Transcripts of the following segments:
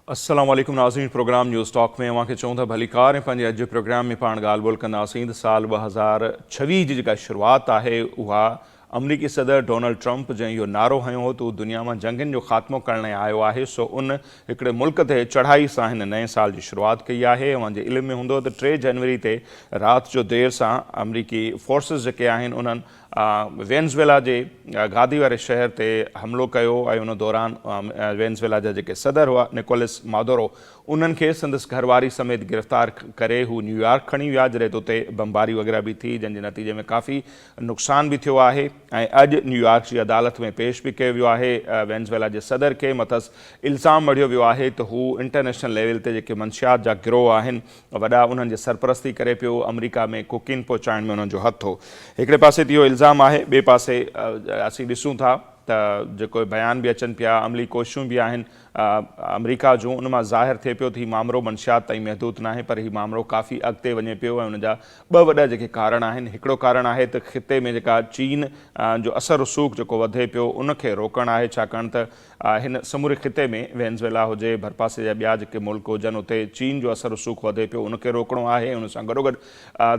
अस्सलाम वालेकुम नाज़रीन। प्रोग्राम न्यूज़ टॉक में अवां खे चऊं था भलीकार ऐं पंहिंजे अॼु प्रोग्राम में पाण ॻाल्हि ॿोल कंदासीं त साल 2026 जी जेका शुरूआति आहे उहा अमरीकी सदर डोनाल्ड ट्रंप जंहिं इहो नारो हयो हो त उहो दुनिया में जंगनि जो ख़ात्मो करण लाइ आयो आहे, सो उन हिकिड़े मुल्क ते चढ़ाई सां हिन नए साल जी शुरूआति कई आहे। अव्हांजे इल्म में हूंदो त 3 जनवरी ते राति जो देरि सां अमरीकी फोर्सिस जेके आहिनि उन्हनि वेनेज़ुएला जे गादी वारे शहर ते हमिलो कयो ऐं उन दौरान वेनेज़ुएला जा जेके सदर हुआ निकोलस मादुरो उन्हनि खे संदसि घरवारी समेत गिरफ़्तार करे हू न्यूयॉर्क खणी विया, जॾहिं त उते बमबारी वग़ैरह बि थी, जंहिंजे नतीजे में काफ़ी नुक़सान बि थियो आहे। ऐं अॼु न्यूयॉर्क जी अदालत में पेश बि कयो वियो आहे। वेनेज़ुएला जे सदर खे मथसि इल्ज़ाम मढ़ियो वियो आहे त हू इंटरनेशनल लेवल ते जेके मंशियात जा गिरोह आहिनि वॾा उन्हनि जे सरपरस्ती करे पियो, अमरीका में कोकीन पहुचाइण में उन्हनि जो हथु हो। हिकिड़े पासे ते इहो इल्ज़ाम आहे, ॿिए पासे असीं ॾिसूं था त जेको बयान बि अचनि पिया, अमली कोशिशूं बि आहिनि अमरीका जूं, उन मां ज़ाहिर थिए पियो त हीउ मामिलो मंशियात ताईं महदूद न आहे, पर हीउ मामिलो काफ़ी अॻिते वञे पियो ऐं उनजा ॿ वॾा जेके कारण आहिनि। हिकिड़ो कारण आहे त ख़िते में जेका चीन जो असर रसूख़ जेको वधे पियो उनखे रोकणु आहे, छाकाणि त हिन समूरे ख़िते में वेनेज़ुएला हुजे, भरपासे जा ॿिया जेके मुल्क हुजनि उते चीन जो असर रसूख़ वधे पियो, उनखे रोकणो आहे। उन सां गॾोगॾु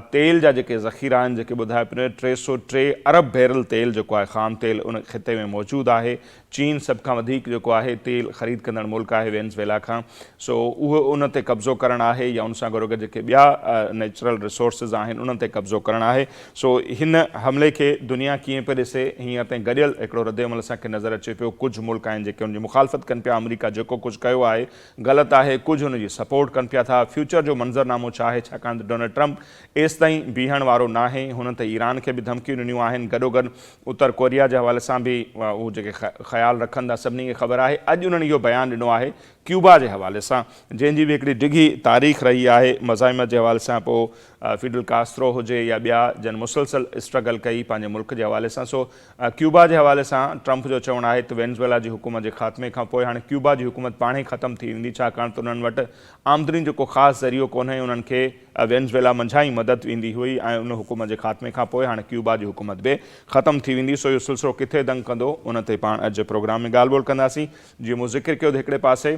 तेल जा जेके ज़ख़ीरा आहिनि जेके ॿुधाए पियो 303 अरब बैरल तेल जेको आहे ख़ाम तेल उन ख़िते में मौजूदु आहे। चीन सभ खां वधीक जेको आहे तेल ख़रीद कंदड़ मुल्क आहे वेनेज़ुएला खां, सो उहो उन ते कब्ज़ो करणु आहे या उन सां गॾोगॾु जेके ॿिया नेचुरल रिसोर्सिस आहिनि उन्हनि ते कब्ज़ो करणु आहे। सो हिन हमले खे दुनिया कीअं पियो ॾिसे, हींअर ताईं गॾियल हिकिड़ो रद्दमल असांखे नज़र अचे पियो। कुझु मुल्क आहिनि जेके हुनजी मुखालफ़त कनि पिया, अमरीका जेको कुझु कयो आहे ग़लति आहे, कुझु हुनजी सपोर्ट कनि पिया था। फ्यूचर जो मंज़रनामो छा आहे, छाकाणि त डोनाल्ड ट्रंप एसि ताईं बीहण वारो न आहे, हुन त ईरान खे बि धमकियूं ॾिनियूं आहिनि, गॾोगॾु उत्तर कोरिया जे हवाले सां बि उहे जेके ख़्यालु रखंदा सभिनी खे ख़बर आहे। अॼु उन्हनि इहो बयानु ॾिनो आहे क्यूबा जे हवाले सां, जंहिंजी बि हिकिड़ी डिघी तारीख़ रही आहे मज़ाहिमत जे हवाले सां, पोइ फिडल कास्त्रो हुजे या ॿिया जन मुसलसल स्ट्रगल कई पंहिंजे मुल्क जे हवाले सां। सो क्यूबा जे हवाले सां ट्रंप जो चवणु आहे त वेनेज़ुएला जी हुकूमत जे ख़ात्मे खां पोइ हाणे क्यूबा जी हुकूमत पाण ई ख़तमु थी वेंदी, छाकाणि त उन्हनि वटि आमदनी जो को ख़ासि ज़रियो कोन्हे, उन्हनि खे वेनेज़ुएला मंझां ई मदद वेंदी हुई ऐं उन हुकूमत जे ख़ात्मे खां पोइ हाणे क्यूबा जी हुकूमत बि ख़तमु थी वेंदी। सो इहो सिलसिलो किथे दंग कंदो उन ते पाण अॼु प्रोग्राम में ॻाल्हि ॿोल कंदासीं। जीअं मूं ज़िक्र कयो त हिकिड़े पासे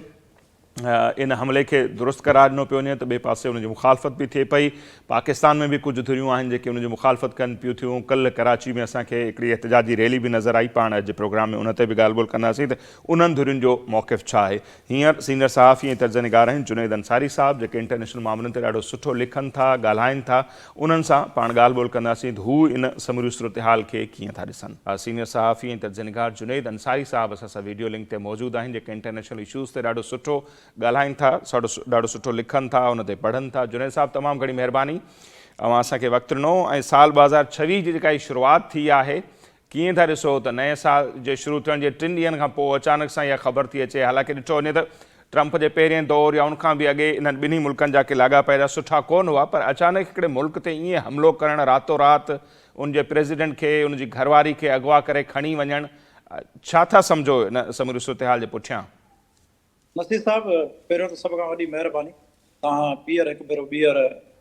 इन हमले खे दुरुस्त करार ॾिनो पियो वञे त ॿिए पासे उनजी मुखालफ़त बि थिए पई। पाकिस्तान में बि कुझु धुरियूं आहिनि जेके उनजी मुखालफ़त कनि पियूं थियूं। कल्ह कराची में असांखे हिकिड़ी एहतजाजी रैली बि नज़र आई, पाण अॼु प्रोग्राम में उन ते बि ॻाल्हि ॿोल कंदासीं त उन्हनि धुरियुनि जो मौक़िफ़ छा आहे। हींअर सीनियर सहाफ़ी ऐं तर्जुनिगार आहिनि जुनैद अंसारी साहब, जेके इंटरनेशनल मामलनि ते ॾाढो सुठो लिखनि था, ॻाल्हाइनि था, उन्हनि सां पाण ॻाल्हि ॿोल कंदासीं त हू इन समूरी सूरत हाल खे कीअं था ॾिसनि। सीनियर सहाफ़ी ऐं तर्जुनिगार जुनैद अंसारी साहब असां सां वीडियो लिंक ते मौजूदु आहिनि, जेके इंटरनेशनल इशूज़ ते ॾाढो सुठो ॻाल्हाइनि था, ॾाढो सुठो लिखनि था, उन ते पढ़नि था। जुनैद साहब तमामु घणी महिरबानी, अवां असांखे वक़्तु ॾिनो। ऐं साल 2026 जी जेका शुरूआति थी आहे, कीअं था ॾिसो त नए साल जे शुरू थियण जे 3 ॾींहंनि खां पोइ अचानक सां इहा ख़बर थी अचे। हालांकि ॾिठो वञे त ट्रंप जे पहिरें दौर या उनखां बि अॻे इन्हनि ॿिन्ही मुल्कनि जा के लाॻापा एॾा सुठा कोन हुआ, पर अचानक हिकिड़े मुल्क ते ईअं हमिलो करणु रातो राति, उनजे प्रेसिडेंट खे उनजी घरवारी खे अगवा करे खणी वञणु, छा था सम्झो इन समूरी सूरत हाल जे पुठियां? नसीर साहब, पहिरियों त सभ खां वॾी महिरबानी, तव्हां हिकु भेरो ॿीहर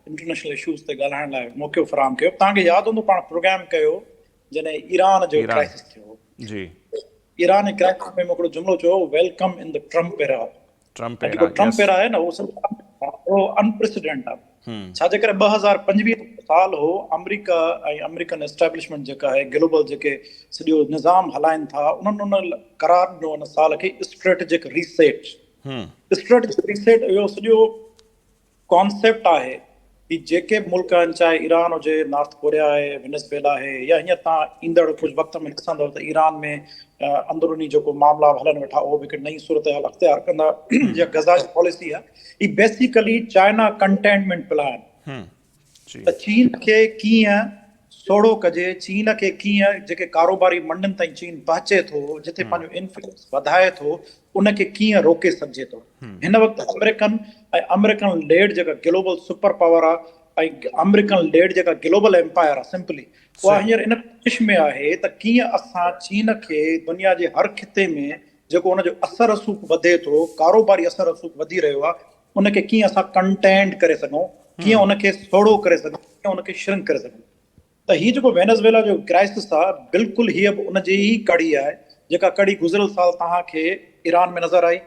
इंटरनेशनल इशूज़ ते ॻाल्हाइण लाइ मौक़ो फ़राहम कयो। तव्हांखे यादि हूंदो पाण प्रोग्राम कयो जॾहिं ईरान जो क्राइसिस थियो जी। ईरान जे क्राइसिस में हिकिड़ो जुमिलो चयो, welcome in the Trump era. जेको ट्रंप एरा आहे न उहो अनप्रेसिडेंट आहे। छा जे करे 2025 साल हो अमरीका ऐं अमरीकन एस्टेब्लिशमेंट जेका आहे ग्लोबल जेके सॼो निज़ाम हलाइनि था, उन्हनि उन करार ॾिनो उन साल खे स्ट्रेटेजिक रीसेट। स्ट्रेटेजिक रीसेट इहो सॼो कॉन्सेप्ट आहे कि जेके मुल्क आहिनि, चाहे ईरान हुजे, नॉर्थ कोरिया आहे, वेनेज़ुएला आहे, या हींअर तव्हां ईंदड़ कुझु वक़्त में ॾिसंदव त ईरान में अंदरूनी जेको मामला हलनि वेठा उहो बि हिकिड़ी नई सूरत हाल अख़्तियार कंदा। या गज़ा जी पॉलिसी आहे, ही बेसिकली चाइना कंटेनमेंट प्लान, त चीन खे कीअं सोड़ो कजे, चीन खे कीअं जेके कारोबारी मंडियुनि ताईं चीन पहुचे थो, जिथे पंहिंजो इन्फ्लुएंस वधाए थो, उनखे कीअं रोके सघिजे थो। हिन वक़्तु अमेरिकन लेड जेका ग्लोबल सुपर पावर आहे ऐं अमेरिकन लेड जेका ग्लोबल एम्पायर आहे, सिंपली उहा हींअर इन कोशिश में आहे त कीअं असां चीन खे दुनिया जे हर खिते में जेको उनजो असर रसूख़ वधे थो, कारोबारी असर रसूख़ वधी रहियो आहे, उनखे कीअं असां कंटेंट करे सघूं, कीअं उनखे सोड़ो करे सघूं, कीअं उनखे श्रिंक करे सघूं। त हीअ जेको वेनेज़ुएला जो क्राइसिस आहे, बिल्कुलु हीअ उनजी ई कड़ी आहे जेका कड़ी गुज़िरियल साल तव्हांखे ईरान में नज़र आई।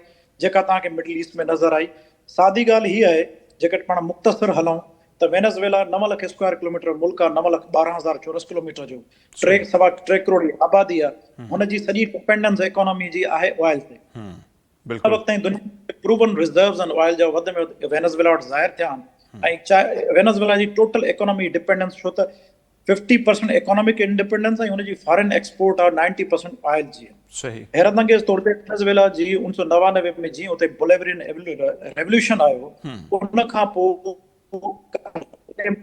जेका तव्हांखे मिडल ईस्ट में नज़र आई। सादी ॻाल्हि हीअ आहे, जेकॾहिं पाण मुख़्तसिर हलूं त वेनेज़ुएला 9 लख स्क्वायर किलोमीटर मुल्क आहे, 9,12,000 चौरस किलोमीटर जो, 3 करोड़ जी आबादी आहे। हुनजी सॼी डिपेंडेंस इकोनॉमी जी आहे ऑयल ते। बिल्कुल वक़्त ताईं दुनिया में प्रूवन रिजर्व्स आहिनि ऑयल जा वधि में वधि वेनेज़ुएला वटि ज़ाहिर थिया आहिनि। ऐं वेनेज़ुएला जी टोटल इकोनॉमी डिपेंडेंस, छो त 50% इकोनॉमिक इंडिपेंडेंस ऐं हुनजी फॉरेन एक्सपोर्ट आहे 90% ऑयल जी। सही हैरत अंगेज़ तौर ते वेनेज़ुएला जी 1999 में जीअं उते बोलेवियन रेवोल्यूशन आयो, उन खां पोइ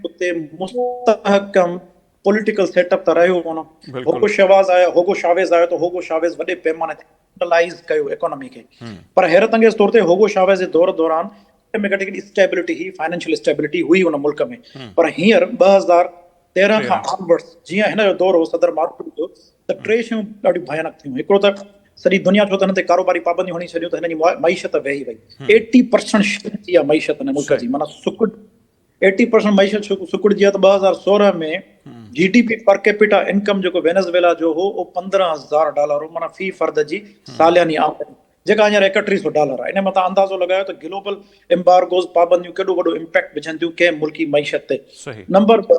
उते मुस्तहकम पॉलिटिकल सेटअप त रहियो कोन। होगो शावेज़ आयो त होगो शावेज़ वॾे पैमाने ते सेंट्रलाइज कयो इकोनॉमी खे। पर हैरत अंगेज़ तौर ते होगो शावेज़ जे दौर दौरान में घटि स्टेबिलिटी ही, फाइनेंशियल स्टेबिलिटी हुई उन मुल्क में। पर हींअर 2013 खां ऑनवर्ड्स जीअं हिन जो दौर हो सदर मारूफ जो, त टे शयूं ॾाढियूं भयानक थियूं। हिकिड़ो त सॼी दुनिया, छो त हिन ते कारोबारी पाबंदियूं हणी छॾियूं त हिन जी मईशत वेही वई। 80% थी आहे मईशत हिन मुल्क जी, माना सुकुड़ 80% मईशत सुकुड़जी आहे। त 2016 में GDP पर कैपिटा इनकम जेको वेनेज़ुएला जो हो, उहो $15,000 हो, माना फी फर्द जी सालियानी आमदनी, जेका हींअर $3100 आहे। इन मथां अंदाज़ो लॻायो त ग्लोबल एम्बार्गोज़ पाबंदियूं केॾो वॾो इम्पैक्ट विझनि थियूं कंहिं मुल्की मईशत ते। नंबर 2,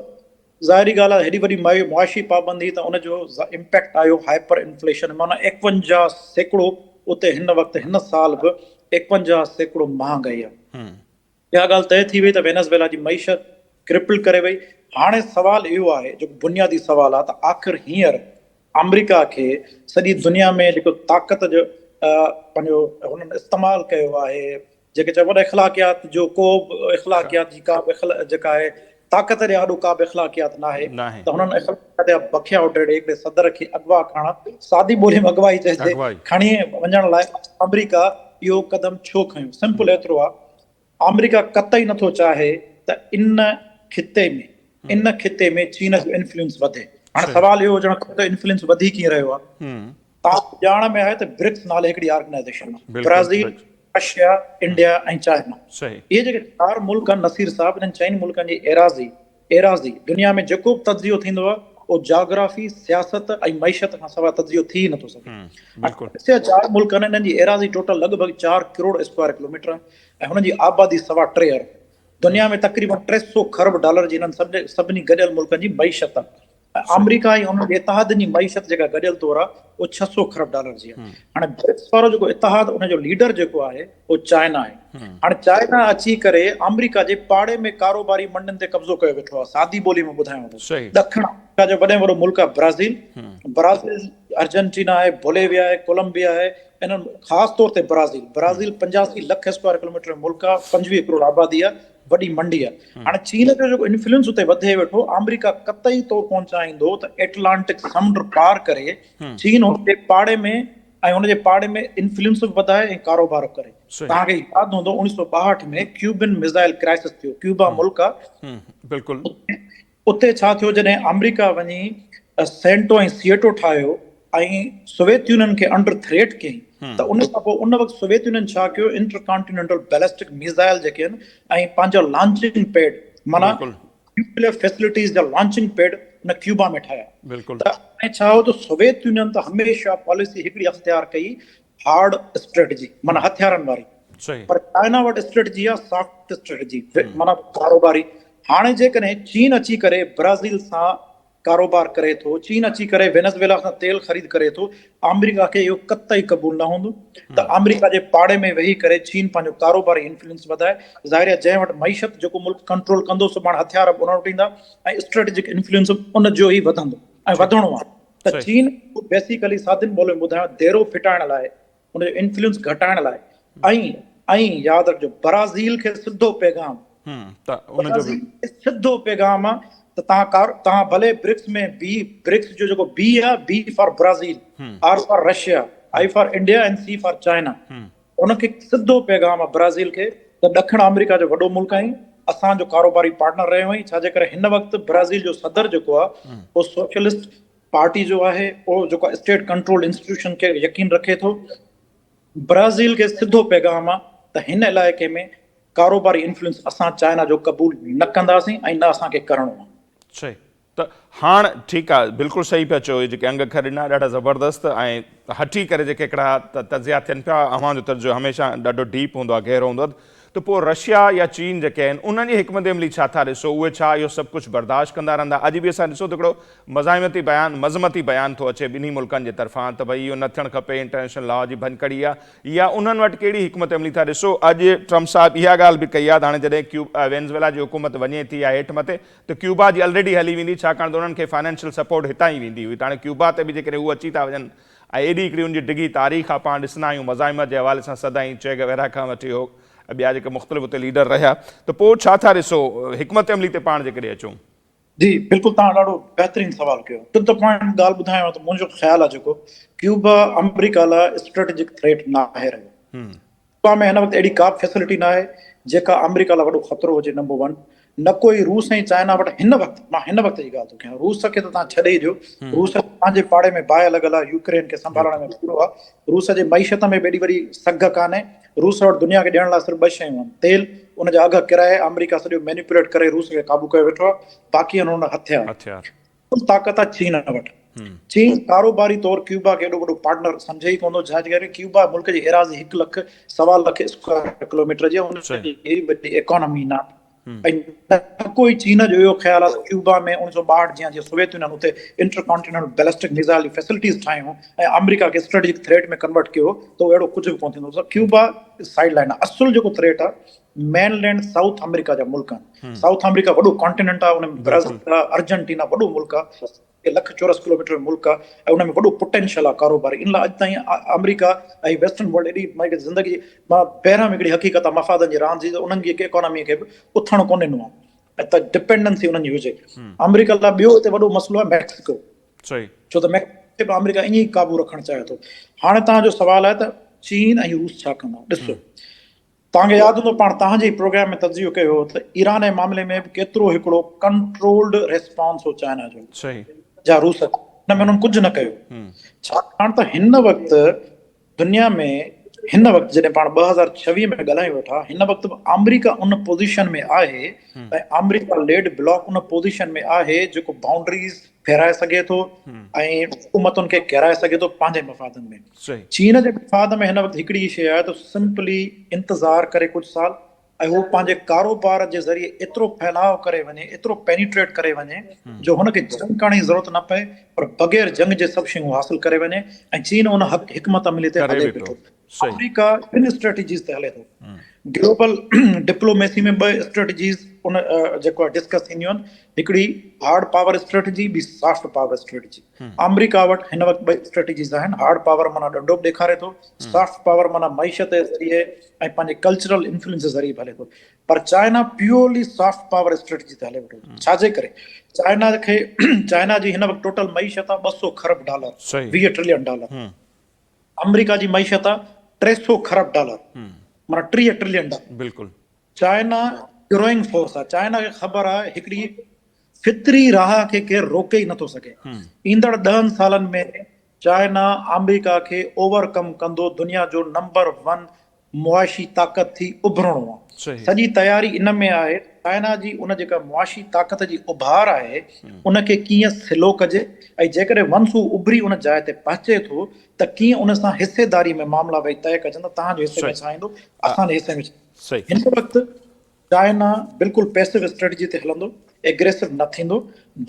ज़ाहिरी ॻाल्हि आहे, हेॾी वॾी मुआशी पाबंदी त उनजो इम्पैक्ट आयो हाइपर इन्फ्लेशन, माना 51% उते हिन वक़्तु हिन साल बि 51% महांगाई आहे। इहा ॻाल्हि तय थी वई त वेनेज़ुएला जी मईशत क्रिपल करे वई। हाणे सवाल इहो आहे, जेको बुनियादी सवाल आहे, त आख़िर हींअर अमेरिका खे सॼी दुनिया में जेको ताक़त जो पंहिंजो हुननि इस्तेमालु कयो आहे, जेके चइबो आहे इख़्लाक़ियात जो को बि इख़्लाक़ियात जी का बि जेका आहे ताक़त जे आॾो का बि इख़्लाक़ियात न आहे, त हुननि इख़्लाक़ियात जा बखिया उडेड़े हिकिड़े सदर खे अगवा खणा, सादी ॿोली में अगवाई चइजे, खणी वञण लाइ अमेरिका इहो क़दम छो खयो? सिंपल एतिरो आहे, अमेरिका कतई नथो चाहे त इन खिते में चीन जो इन्फ्लुएंस वधे। हाणे सवाल इहो हुजणु खपे त इन्फ्लुएंस वधी कीअं रहियो आहे। तव्हां ॼाण में आहे त ब्रिक्स नाले हिकिड़ी ऑर्गेनाइज़ेशन आहे, ब्राज़ील, रशिया, इंडिया ऐं चाइना। इहे जेके 4 मुल्क आहिनि, नसीर साहब, इन्हनि 4 मुल्कनि जी एराज़ी दुनिया में जेको बि तजियो थींदो आहे, उहो जाग्राफी, सियासत ऐं मईशत खां सवाइ तजियो थी नथो सघे। 4 मुल्क आहिनि, इन्हनि जी एराज़ी टोटल लॻभॻि 4 करोड़ स्क्वायर किलोमीटर आहे ऐं हुननि जी आबादी 3.25 अरब। दुनिया में तक़रीबन $300 खरब जी इन्हनि सभिनी गॾियल मुल्कनि जी मईशत आहे। अमेरिका ऐं हुन जे इतिहाद जी मईशत जेका गॾियल तौर आहे, उहो $600 खरब जी आहे। हाणे ब्रिक्स वारो जेको इतिहाद, उनजो लीडर जेको आहे, उहो चाइना आहे। हाणे चाइना अची करे अमेरिका जे पाड़े में कारोबारी मंडियुनि ते कब्ज़ो कयो वेठो आहे। सादी ॿोली में ॿुधायांव थो, ॾखिण अमेरिका जो वॾे वॾो मुल्क आहे ब्राज़ील, अर्जेंटीना आहे, बोलेविया आहे, कोलंबिया आहे। इन्हनि ख़ासि तौर ते ब्राज़ील 85 लख स्क्वायर किलोमीटर मुल्क आहे, 25 करोड़ आबादी आहे, वॾी मंडी आहे। हाणे चीन जो जेको इन्फ्लुएंस उते वधे वेठो, अमेरिका कतई तो कोन चाहींदो त एटलांटिक समुंड पार करे चीन हुनजे पाड़े में ऐं हुनजे पाड़े में इन्फ्लुएंस वधाए ऐं कारोबार करे। तव्हांखे यादि हूंदो 1962 में क्यूबन मिसाइल क्राइसिस थियो, क्यूबा मुल्क आहे, बिल्कुल उते छा थियो, जॾहिं अमेरिका वञी सेंटो ऐं सिएटो ठाहियो ऐं सोवियत यूनियन खे अंडर थ्रेट कयईं, त उन खां पोइ उन वक़्तु सोवियत यूनियन छा कयो, इंटरकॉन्टिनेंटल बैलिस्टिक मिसाइल जेके आहिनि ऐं पंहिंजा लॉन्चिंग पैड, माना न्यूक्लियर फैसिलिटीज़ जा लॉन्चिंग पैड उन क्यूबा में ठाहिया। त ऐं छा हो त सोवियत यूनियन त हमेशह पॉलिसी हिकिड़ी अख़्तियार कई, हार्ड स्ट्रेटजी, माना हथियारनि वारी। पर चाइना वटि स्ट्रेटजी आहे सॉफ्ट स्ट्रेटजी, माना कारोबारी। हाणे जेकॾहिं चीन अची करे ब्राज़ील सां कारोबार करे थो, चीन अची करे वेनेज़ुएला खां तेल ख़रीद करे थो, अमेरिका खे इहो कतई क़बूल न हूंदो त अमेरिका जे पाड़े में वेही करे चीन पंहिंजो कारोबारी इन्फ्लुएंस वधाए। ज़ाहिर आहे, जंहिं वटि मईशत जेको मुल्क कंट्रोल कंदो, सुभाणे हथियार उन वटि ईंदा ऐं स्ट्रेटेजिक इन्फ्लुएंस उन जो ई वधंदो ऐं वधणो आहे। त चीन बेसिकली सादिन ॿोली में ॿुधायो, देरो फिटाइण लाइ, उनजो इन्फ्लुएंस घटाइण लाइ ऐं यादि रखिजो, ब्राज़ील खे सिधो पैगाम आहे त तव्हां भले ब्रिक्स में ब्रिक्स जो जेको बी आहे, B for Brazil, R for Russia, I for India and C for China, उनखे सिधो पैगाम आहे ब्राज़ील खे त ॾखिण अमेरिका जो वॾो मुल्क आहीं, असांजो कारोबारी पार्टनर रहियो आहीं। छाजे करे हिन वक़्तु ब्राज़ील जो सदर जेको आहे, उहो सोशलिस्ट पार्टी जो आहे, उहो जेको स्टेट कंट्रोल इंस्टीट्यूशन खे यकीन रखे थो। ब्राज़ील खे सिधो पैगाम आहे त हिन इलाइक़े में कारोबारी इन्फ्लुएंस असां चाइना जो क़बूल न कंदासीं ऐं न असांखे करणो आहे। त हाणे ठीकु आहे, बिल्कुलु सही पिया चओ, जेके अंग खरीना ॾाढा ज़बरदस्त ऐं हटी करे जेके हिकिड़ा तज़िया थियनि पिया, अव्हां जो तर्जो हमेशह ॾाढो डीप हूंदो आहे, गहरो हूंदो आहे। त पोइ रशिया या चीन जेके आहिनि उन्हनि जी हिकमत अमली छा था ॾिसो, उहे छा इहो सभु कुझु बर्दाश्त कंदा रहंदा? अॼु बि असां ॾिसो त हिकिड़ो मज़मती बयानु थो अचे ॿिन्ही मुल्कनि जे तरफ़ां त भई इहो न थियणु खपे, इंटरनेशनल लॉ जी भञकड़ी आहे, या उन्हनि वटि कहिड़ी हिकमत अमली था ॾिसो? अॼु ट्रम्प साहिबु इहा ॻाल्हि बि कई आहे त हाणे जॾहिं वेनेज़ुएला जी हुकूमत वञे थी या हेठि मथे, त क्यूबा जी ऑलरेडी हली वेंदी, छाकाणि त उन्हनि खे फाइनेंशियल सपोर्ट हितां ई वेंदी हुई। त हाणे क्यूबा ते बि जेकॾहिं उहे अची था वञनि ऐं एॾी हिकिड़ी उनजी डिघी तारीख़ आहे, पाण ॾिसंदा आहियूं मज़ाहिमत जे हवाले सां सदाईं चे गेवेरा खां वठी हो ॿिया जेके मुख़्तलिफ़ उते लीडर रहिया, त पोइ छा था ॾिसो हिकमत अमली ते पाण जेकॾहिं अचूं? जी बिल्कुलु, तव्हां ॾाढो बहितरीनु सवाल कयो। टू द पॉइंट ॻाल्हि ॿुधायांव त मुंहिंजो ख़्यालु आहे जेको क्यूबा अमेरिका लाइ स्ट्रेटेजिक थ्रेट न आहे रहियो। क्यूबा में हिन वक़्तु अहिड़ी का फैसिलिटी न आहे जेका अमेरिका लाइ वॾो ख़तरो हुजे, नंबर वन। न कोई रूस ऐं चाइना वटि हिन वक़्तु, मां हिन वक़्त जी ॻाल्हि थो कयां, रूस खे त तव्हां छॾे ई ॾियो, रूस पंहिंजे पाड़े में बाहि लॻल आहे, यूक्रेन खे संभालण में पूरो आहे। रूस जे मईशत में एॾी वॾी सघ कान्हे। रूस वटि दुनिया खे ॾियण लाइ सिर्फ़ु 2 शयूं आहिनि, तेल, उनजा अघ किराए अमेरिका सॼो मैनिपुलेट करे रूस खे क़ाबू कयो वेठो आहे, बाक़ी हुन हथियार। कुल ताक़त आहे चीन वटि। चीन कारोबारी तौर क्यूबा खे एॾो वॾो पार्टनर सम्झे ई कोन थो, छाजे करे क्यूबा मुल्क जी एराज़ी 1,00,000-1.25 लाख स्क्वायर किलोमीटर जी, उनजी एॾी वॾी इकोनॉमी न। कोई चीन जो इहो ख़्यालु आहे क्यूबा में 1962 जीअं सोवियत यूनियन उते इंटरकॉन्टिनेंटल बैलिस्टिक मिसाइल फैसिलिटीज़ ठाहियूं ऐं अमेरिका खे स्ट्रेटेजिक थ्रेट में कन्वर्ट कयो, त अहिड़ो कुझु बि कोन थींदो। क्यूबा साइड लाइन आहे। असुल जेको थ्रेट आहे मेनलैंड साउथ अमेरिका जा मुल्क आहिनि। साउथ अमेरिका वॾो कॉन्टिनेंट आहे, उनमें ब्राज़ील आहे, अर्जेंटीना वॾो मुल्क आहे, 1,00,000 चौरस किलोमीटर जो मुल्क आहे ऐं उनमें वॾो पोटेंशियल आहे कारोबारी। इन लाइ अॼु ताईं अमेरिका ऐं वेस्टर्न वर्ल्ड एॾी ज़िंदगी मां पहिरियां में हिकिड़ी हक़ीक़त आहे मफ़ादनि जी रांदि जी, त उन्हनि जी इकोनॉमी खे बि उथणु कोन ॾिनो आहे, त डिपेंडेंसी उन्हनि जी हुजे। अमेरिका लाइ ॿियो हिते वॾो मसइलो आहे मैक्सिको, छो त मैक्सिको बि अमेरिका ईअं ई क़ाबू रखणु चाहे थो। हाणे तव्हांजो सवाल आहे त चीन ऐं रूस छा कंदा? ॾिसो, तव्हांखे यादि हूंदो पाण तव्हांजे प्रोग्राम में तजियो कयो हो त ईरान जे मामले में बि केतिरो हिकिड़ो कंट्रोल्ड रिस्पॉन्स हो चाइना जो या रूस, हुन में हुननि कुझु न कयो, छाकाणि त हिन वक़्तु दुनिया में, हिन वक़्तु जॾहिं पाण 2026 में ॻाल्हायूं वेठा, हिन वक़्तु अमेरिका उन पोज़ीशन में आहे ऐं अमेरिका लेड ब्लॉक उन पोज़ीशन में आहे जेको बाउंड्रीज़ फेराए सघे थो ऐं हुकूमतुनि खे किराए सघे थो पंहिंजे मफ़ादनि में। चीन जे मफ़ाद में हिन वक़्तु हिकिड़ी शइ आहे त सिंपली इंतज़ार करे कुझु साल ऐं उहो पंहिंजे कारोबार जे ज़रिए एतिरो फैलाव करे वञे, एतिरो पेनिट्रेट करे वञे जो हुनखे जंग करण जी ज़रूरत न पए, पर बग़ैर जंग जे सभु शयूं हासिल करे वञे। ऐं चीन उन हिकमत अमली ते हले वेठो। अमेरिका ॿिनि स्ट्रेटेजीज़ ते हले थो। ग्लोबल डिप्लोमेसी में 2 स्ट्रेटेजीज़ उन जेको आहे डिस्कस थींदियूं आहिनि, हिकिड़ी हार्ड पावर स्ट्रेटेजी, ॿी सॉफ्ट पावर स्ट्रेटेजी। अमेरिका वटि हिन वक़्तु 2 स्ट्रेटेजीज़ आहिनि। हार्ड पावर माना डंडो बि ॾेखारे थो, सॉफ्ट पावर माना मईशत जे ज़रिए ऐं पंहिंजे कल्चरल इन्फ्लुएंस जे ज़रिए हले थो। पर China purely soft power strategy ते हले वेठो। छाजे करे? चाइना जी हिन वक़्तु टोटल मईशत आहे $200 खरब, $20 ट्रिलियन। अमेरिका जी मईशत आहे $300 खरब, माना $30 ट्रिलियन। बिल्कुलु चाइना ग्रोइंग फोर्स आहे। चाइना खे ख़बर आहे हिकिड़ी फितरी राह खे केरु रोके ई नथो सघे। ईंदड़ 10 सालनि में चाइना अमेरिका खे ओवरकम कंदो, दुनिया जो नंबर 1 मुआशी ताक़त थी उभरणो आहे। सॼी तयारी इन में आहे। चाइना जी उन जेका मुआशी ताक़त जी उभार आहे उनखे कीअं सिलो कजे ऐं जेकॾहिं वंस हू उभरी उन जाइ ते पहुचे थो त कीअं उन सां हिसेदारी में मामला भई तय कजनि, तव्हांजे हिसे में छा ईंदो, असांजे हिसे में। हिन वक़्तु चाइना बिल्कुलु पैसिव स्ट्रेटजी ते हलंदो, एग्रेसिव न थींदो।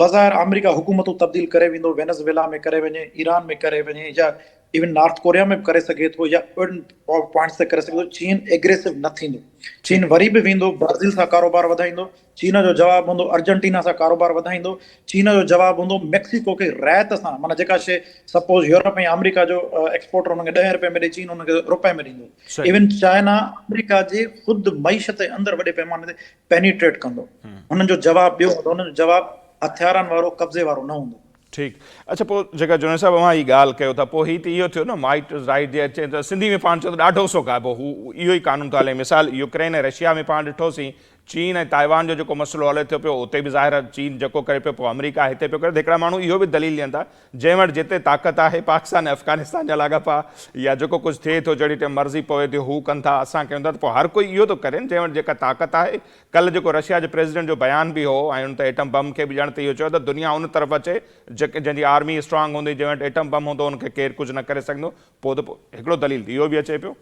बज़ाहिर अमेरिका हुकूमतूं तब्दील करे वेंदो, वेनेज़ुएला में करे वञे, ईरान में करे वञे, या इवन नॉर्थ कोरिया में बि करे सघे थो, या पॉइंट्स ते करे सघे थो। चीन एग्रेसिव न थींदो। चीन वरी बि वेंदो ब्राज़ील सां कारोबार वधाईंदो, चीन जो जवाबु हूंदो अर्जेंटीना सां कारोबार वधाईंदो, चीन जो जवाबु हूंदो मैक्सिको खे रैत सां, माना जेका शइ सपोज यूरोप ऐं अमेरिका जो एक्सपोर्टर हुनखे $10 में ॾे, चीन हुनखे रुपए में ॾींदो। इवन चाइना अमेरिका जे ख़ुदि मईशत जे अंदरि वॾे पैमाने ते पेनिट्रेट कंदो। हुननि जो जवाबु ॿियो हूंदो, हुननि जो जवाबु हथियारनि वारो, कब्ज़े वारो न हूंदो। ठीकु। अच्छा, पोइ जेका जुनेद साहिबु अव्हां हीअ ॻाल्हि कयो था, पोइ हीअ त इहो थियो न माइट इज़ राइट जे अचे त सिंधी में पाण चयो त ॾाढो सो क़ाइबो हू इहो ई कानून थो हले। मिसाल यूक्रेन ऐं रशिया में पाण ॾिठोसीं चीन ऐं ताइवान जो जेको मसइलो हले थियो पियो उते बि ज़ाहिर आहे चीन जेको करे पियो पोइ अमेरिका हिते पियो करे त हिकिड़ा माण्हू इहो बि दलील ॾियनि था जंहिं वटि जिते ताक़त आहे पाकिस्तान ऐं अफ़गानिस्तान जा लाॻापा या जेको कुझु थिए थो जहिड़ी टाइम मर्ज़ी पवे थी हू कनि था असां कयूं था त पोइ हर कोई इहो थो करे जंहिं वटि जेका ताक़त आहे कल्ह जेको रशिया जे प्रेसिडेंट जो बयान बि हो ऐं उन ते एटम बम खे बि ॼण त इहो चयो त दुनिया उन तरफ़ अचे जंहिंजी आर्मी स्ट्रांग हूंदी जंहिं वटि एटम बम हूंदो उनखे केरु कुझु न करे सघंदो पोइ त हिकिड़ो दलील इहो बि अचे पियो।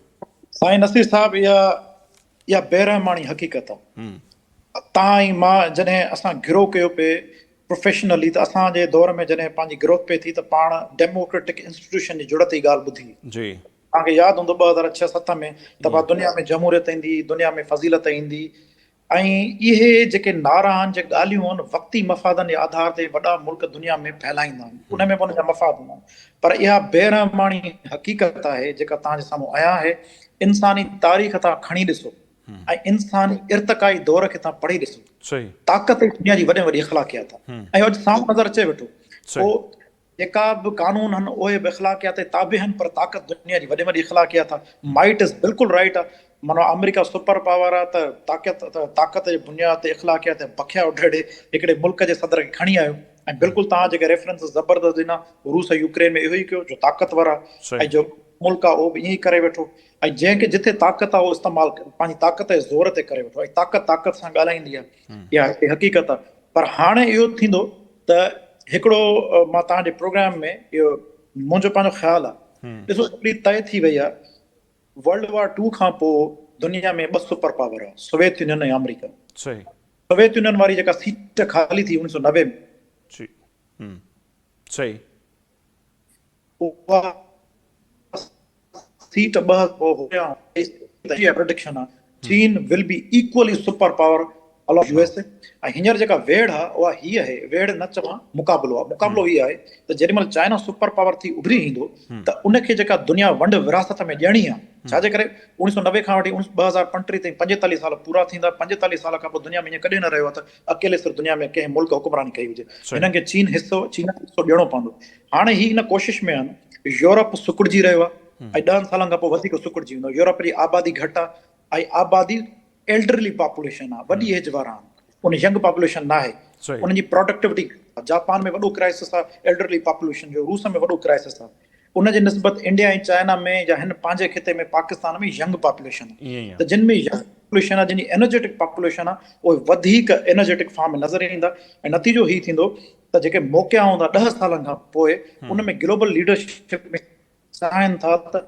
साईं नसीर साहब इहा बेरहमानी हक़ीक़त आहे। तव्हां ऐं मां जॾहिं असां गिरो कयो पिए प्रोफेशनली त असांजे दौर में जॾहिं पंहिंजी ग्रोथ पे थी त पाण डेमोक्रेटिक इंस्टीट्यूशन जी जुड़त जी ॻाल्हि ॿुधी जी तव्हांखे यादि हूंदो 2006-07 में त पाण दुनिया में जमहूरियत ईंदी दुनिया में फज़ीलत ईंदी ऐं इहे जेके नारा आहिनि जेके ॻाल्हियूं आहिनि वक़्ती मफ़ादनि जे आधार ते वॾा मुल्क दुनिया में फैलाईंदा आहिनि उन में बि उनजा मफ़ाद हूंदा आहिनि पर इहा बेरहमानी हक़ीक़त आहे जेका तव्हांजे साम्हूं आया आहे इंसानी तारीख़ तां खणी ॾिसो ऐं इंसानी इर्तकाई दौर खे तव्हां पढ़ी ॾिसो सही ताक़त दुनिया जी वॾे में वॾी इख़्लाक़ियात आहे ऐं अॼु साम्हूं नज़र अचे वेठो पोइ जेका बि कानून आहिनि उहे बि इख़्लाक़ियात ते ताबे आहिनि पर ताक़त दुनिया जी वॾे में वॾी इख़्लाक़ियात आहे। माइट इज़ बिल्कुलु राइट आहे माना अमेरिका सुपर पावर आहे त ताक़त जे बुनियाद ते इख़्लाक़ियात ते बखिया उढेड़े हिकिड़े मुल्क जे सदर खे खणी आयो ऐं बिल्कुलु तव्हां जेके रेफरेंस ज़बरदस्त ॾिना रूस यूक्रेन में इहो ई कयो जो ताक़तवर आहे ऐं जो मुल्क आहे उहो बि ईअं ई करे वेठो ऐं जंहिंखे जिथे ताक़त आहे उहो इस्तेमालु पंहिंजी ताक़त जे ज़ोर ते करे वेठो ऐं ताक़त सां ॻाल्हाईंदी आहे इहा हिते हक़ीक़त आहे। पर हाणे इहो थींदो त हिकिड़ो मां तव्हांजे प्रोग्राम में इहो मुंहिंजो पंहिंजो ख़्यालु आहे ॾिसो हिकिड़ी तय थी वई आहे वर्ल्ड वॉर 2 खां पोइ दुनिया में 2 सुपर पावर आहे सोवियत यूनियन ऐं अमेरिका। सही सोवियत यूनियन वारी जेका सीट ख़ाली थी 1990 में सही उहा सीट 2 प्रेडिक्शन आहे चीन will be equally super power along USA ऐं हींअर जेका वेड़ आहे उहा हीअ आहे वेड़ न चवां मुक़ाबिलो हीअ आहे त जेॾीमहिल चाइना सुपर पावर थी उभरी ईंदो त उनखे जेका दुनिया वंड विरासत में ॾियणी आहे छाजे करे 1990 खां वठी 2035 ताईं 45 साल पूरा थींदा 45 साल खां पोइ दुनिया में ईअं कॾहिं न रहियो आहे त अकेले सिर्फ़ु दुनिया में कंहिं मुल्क हुकुमरानी कई हुजे हिननि खे चीन हिसो ॾियणो पवंदो। हाणे ही हिन कोशिश में आहिनि यूरोप सुकुड़जी रहियो आहे ऐं 10 सालनि खां पोइ वधीक सुकुड़जी वेंदो यूरोप जी आबादी घटि आहे ऐं आबादी एल्डरली पॉपुलेशन आहे वॾी एज वारा आहिनि उन यंग पॉपुलेशन न आहे उन्हनि जी प्रोडक्टिविटी जापान में वॾो क्राइसिस आहे एल्डरली पॉपुलेशन जो रूस में वॾो क्राइसिस आहे उनजे निस्बत इंडिया ऐं चाइना में या हिन पंहिंजे खिते में पाकिस्तान में यंग पॉपुलेशन आहे त जिन में यंग पॉपुलेशन आहे जिन जी एनर्जेटिक पॉपुलेशन आहे उहे वधीक एनर्जेटिक फॉर्म में नज़र ईंदा ऐं नतीजो हीउ थींदो त जेके मौक़िया हूंदा 10 सालनि खां पोइ उन में ग्लोबल लीडरशिप में चाहिनि था त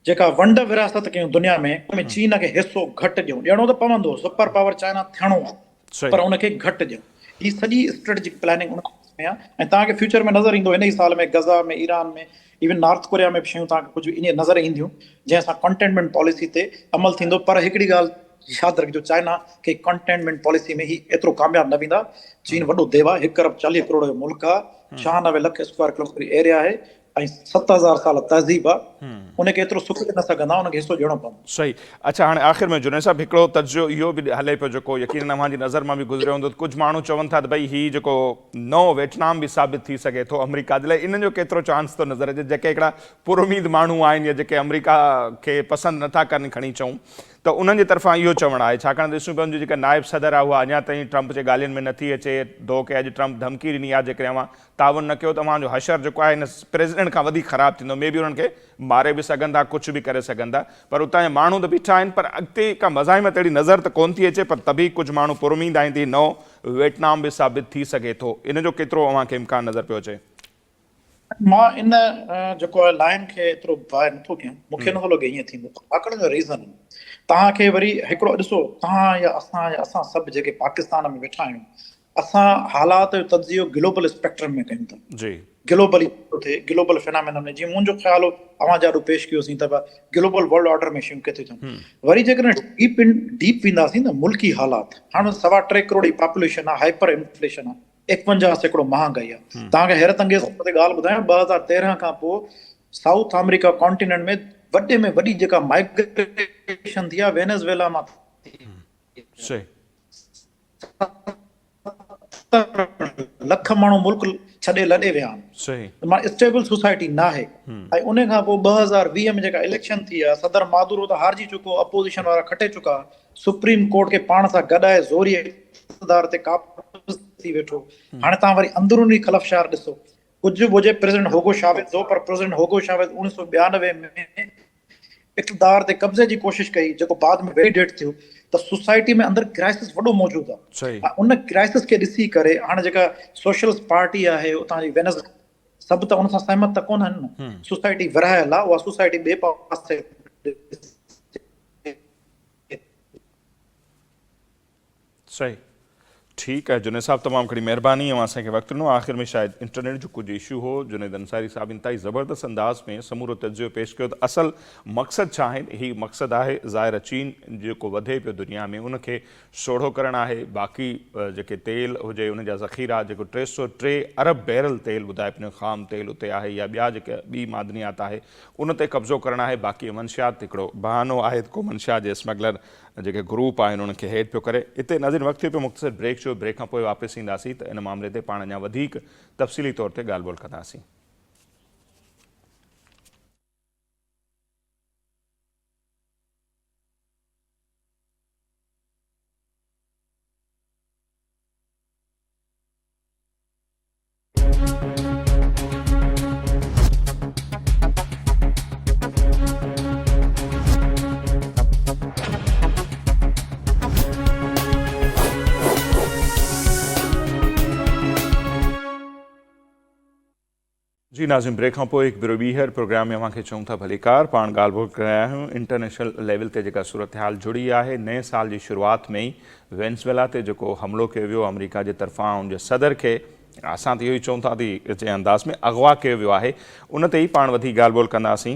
जेका वंड विरासत कयूं दुनिया में उनमें चीन खे हिसो घटि ॾियणो त पवंदो सुपर पावर चाइना थियणो आहे पर उनखे घटि ॾियूं ही सॼी स्ट्रेटेजिक प्लानिंग में आहे ऐं तव्हांखे फ्यूचर में नज़र ईंदो हिन ई साल में गज़ा में ईरान में इवन नॉर्थ कोरिया में बि शयूं तव्हांखे कुझु ईअं नज़र ईंदियूं जंहिंसां कंटेनमेंट पॉलिसी ते अमल थींदो पर हिकिड़ी ॻाल्हि यादि रखिजो चाइना खे कंटेनमेंट पॉलिसी में ही एतिरो कामयाबु न वेंदा चीन वॾो देव आहे 1 अरब 40 करोड़ जो मुल्क आहे 96 लख स्क्वायर किलोमीटर एरिया आहे ऐं 7000 साल तहज़ीब आहे उनखे एतिरो सुख न सघंदा उनखे हिसो ॾियणो पवंदो। सही अच्छा हाणे आख़िर में जुनैद साहब हिकिड़ो तर्जुमो इहो बि हले पियो जेको यकीनन अव्हांजी नज़र मां बि गुज़रियो हूंदो कुझु माण्हू चवनि था त भई हीउ जेको नओं वियतनाम बि साबित थी सघे थो अमेरिका जे लाइ इन्हनि जो केतिरो चांस थो नज़र अचे जेके हिकिड़ा पुरुमीद माण्हू आहिनि या जेके अमेरिका खे पसंदि नथा कनि खणी चऊं त उन्हनि जे तरफ़ां इहो चवणु आहे छाकाणि ॾिसूं पिया हुनजी जेका नाइब सदर आहे उहा अञा ताईं ट्रंप जे ॻाल्हियुनि में नथी अचे दो के अॼु ट्रंप धमकी ॾिनी आहे जेकॾहिं अव्हां ताउन न कयो त तव्हांजो हशर जेको आहे हिन प्रेसिडेंट खां वधीक ख़राबु थींदो मे बि उन्हनि खे मारे बि सघनि था कुझु बि करे सघनि था पर उतां जा माण्हू त बीठा आहिनि पर अॻिते का मज़ाहिमत अहिड़ी नज़र त कोन थी अचे पर तभी कुझु माण्हू पुरुमीद आहिनि थी नओं वियतनाम बि साबित थी सघे थो इन जो केतिरो अव्हांखे इम्कान नज़र पियो अचे। मां इन जेको आहे लाइन खे एतिरो बाहि नथो कयां मूंखे नथो लॻे ईअं थींदो छाकाणि जो रीज़न तव्हांखे वरी हिकिड़ो ॾिसो तव्हां या असां सभु जेके पाकिस्तान में वेठा आहियूं असां हालात जो तजियो ग्लोबल स्पेक्ट्रम में कयूं था जी ग्लोबली थिए ग्लोबल फिनामिना में जीअं मुंहिंजो ख़्यालु हो अवां जाॾो पेश कयोसीं त ग्लोबल वर्ल्ड ऑर्डर में शयूं किथे थियूं वरी जेकॾहिं डीप वेंदासीं न मुल्की हालात हाणे 3.25 करोड़ जी पॉपुलेशन आहे हाइपर इन्फ्लेशन आहे 51% महांगाई आहे तव्हांखे हैरत अंगेज़ ते ॻाल्हि ॿुधायां 2013 खां पोइ साउथ अमेरिका कॉन्टिनेंट में वॾे में वॾी जेका माइग्रेशन थी आहे वेनेज़ुएला मां लख माण्हू मुल्क छॾे लॾे विया आहिनि। सही मां स्टेबल सोसाइटी न आहे। ऐं उन खां पोइ 2020 में जेका इलेक्शन थी आहे, सदर मादुरो त हारजी चुको, अपोज़िशन वारा खटे चुका, सुप्रीम कोर्ट खे पाण सां गॾाए ज़ोरी इक़्तिदार ते काबिज़ थी वेठो। हाणे तव्हां वरी अंदरूनी खलफशार ॾिसो, कुझु हुजे प्रेसिडेंट हुगो शावेज़ जो, पर प्रेसिडेंट हुगो शावेज़ 1992 में इक़्तिदार ते कब्ज़े जी कोशिश कई, जेको बाद में वैलिडेट थियो। त सोसाइटी में अंदरि क्राइसिस वॾो मौजूदु सही आहे। उन क्राइसिस खे ॾिसी करे हाणे जेका सोशलिस्ट पार्टी आहे उतां जी वेनेज़ुएला, सभु त उन सां सहमत त कोन आहिनि न। सोसाइटी विरहायल आहे, उहा सोसाइटी ॿिए पासे सही ठीक है। जुनेद साहब तमाम घणी मेहरबानी। असांखे वक़्तु ॾिनो। आख़िर में शायद इंटरनेट जो कुछ इशू हो। जुनेद अंसारी साहब इंतहाई ज़बरदस्त अंदाज़ में समूरो तजियो पेश कयो त असल मक़सद छा आहे। ही मक़सद आहे ज़ाहिर चीन जेको वधे पियो दुनिया में उनखे सोढ़ो करणु आहे। बाक़ी जेके तेल हुजे उन जा ज़ख़ीरा जेको 303 अरब बैरल तेल ॿुधाए पियो, ख़ाम तेल उते आहे या ॿिया जेके ॿी मादनियात आहे उन ते कब्ज़ो करणु आहे। बाक़ी मंशियात हिकिड़ो बहानो आहे को मंशियात जे स्मगलर जेके ग्रुप आहिनि उनखे हेठि पियो करे। हिते नज़र वक़्तु थियो पियो मुख़्तसिर ब्रेक जो। ब्रेक खां पोइ वापसि ईंदासीं त इन मामले ते पाण अञा वधीक तफ़सीली तौर ते ॻाल्हि ॿोल कंदासीं। जी नाज़िम, ब्रेक खां पोइ हिकु भेरो ॿीहर प्रोग्राम में अव्हांखे चऊं था भलीकार। पाण ॻाल्हि ॿोल करे रहिया आहियूं इंटरनेशनल लेवल ते जेका सूरत हाल जुड़ी आहे। नए साल जी शुरूआति में ई वेनेज़ुएला ते जेको हमिलो कयो वियो अमेरिका जे तरफ़ां, उन जे सदर खे असां त इहो ई चऊं था जे अंदाज़ में अगवा कयो वियो आहे, उन ते ई पाण वधीक ॻाल्हि ॿोल कंदासीं।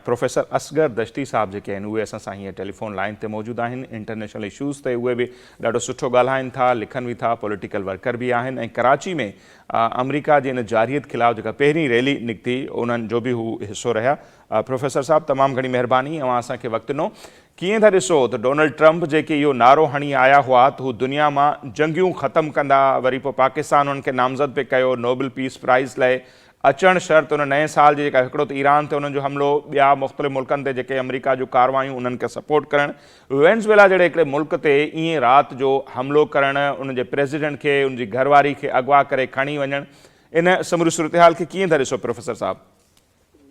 प्रोफेसर असगर दश्ती साहब जेके आहिनि उहे असां सां हीअं टेलीफोन लाइन ते मौजूदु आहिनि। इंटरनेशनल इशूज़ ते उहे बि ॾाढो सुठो ॻाल्हाइनि था, लिखनि बि था, पॉलिटिकल वर्कर बि आहिनि। ऐं कराची में अमेरिका जे इन जारियत ख़िलाफ़ु जेका पहिरीं रैली निकिती उन्हनि जो बि हू हिसो रहिया। प्रोफेसर साहब तमामु घणी महिरबानी, अव्हां असांखे वक़्तु ॾिनो। कीअं था ॾिसो त डोनाल्ड ट्रंप जेके इहो नारो हणी आया हुआ त हू दुनिया मां जंगियूं ख़तमु कंदा, वरी पोइ पाकिस्तान उन्हनि खे नामज़द पे कयो नोबल पीस प्राइज़ लाइ, अचणु शर्त उन नए साल जी जेका हिकिड़ो त ईरान ते उन्हनि जो हमिलो, ॿिया मुख़्तलिफ़ मुल्कनि ते जेके अमेरिका जूं कारवायूं उन्हनि खे सपोर्ट करणु, वेनेज़ुएला जहिड़े हिकिड़े मुल्क ते ईअं राति जो हमिलो करणु, उन जे प्रेसिडेंट खे उन जी घरवारी खे अगवा करे खणी वञणु, इन समूरी सूरत हाल खे कीअं था ॾिसो प्रोफेसर साहब?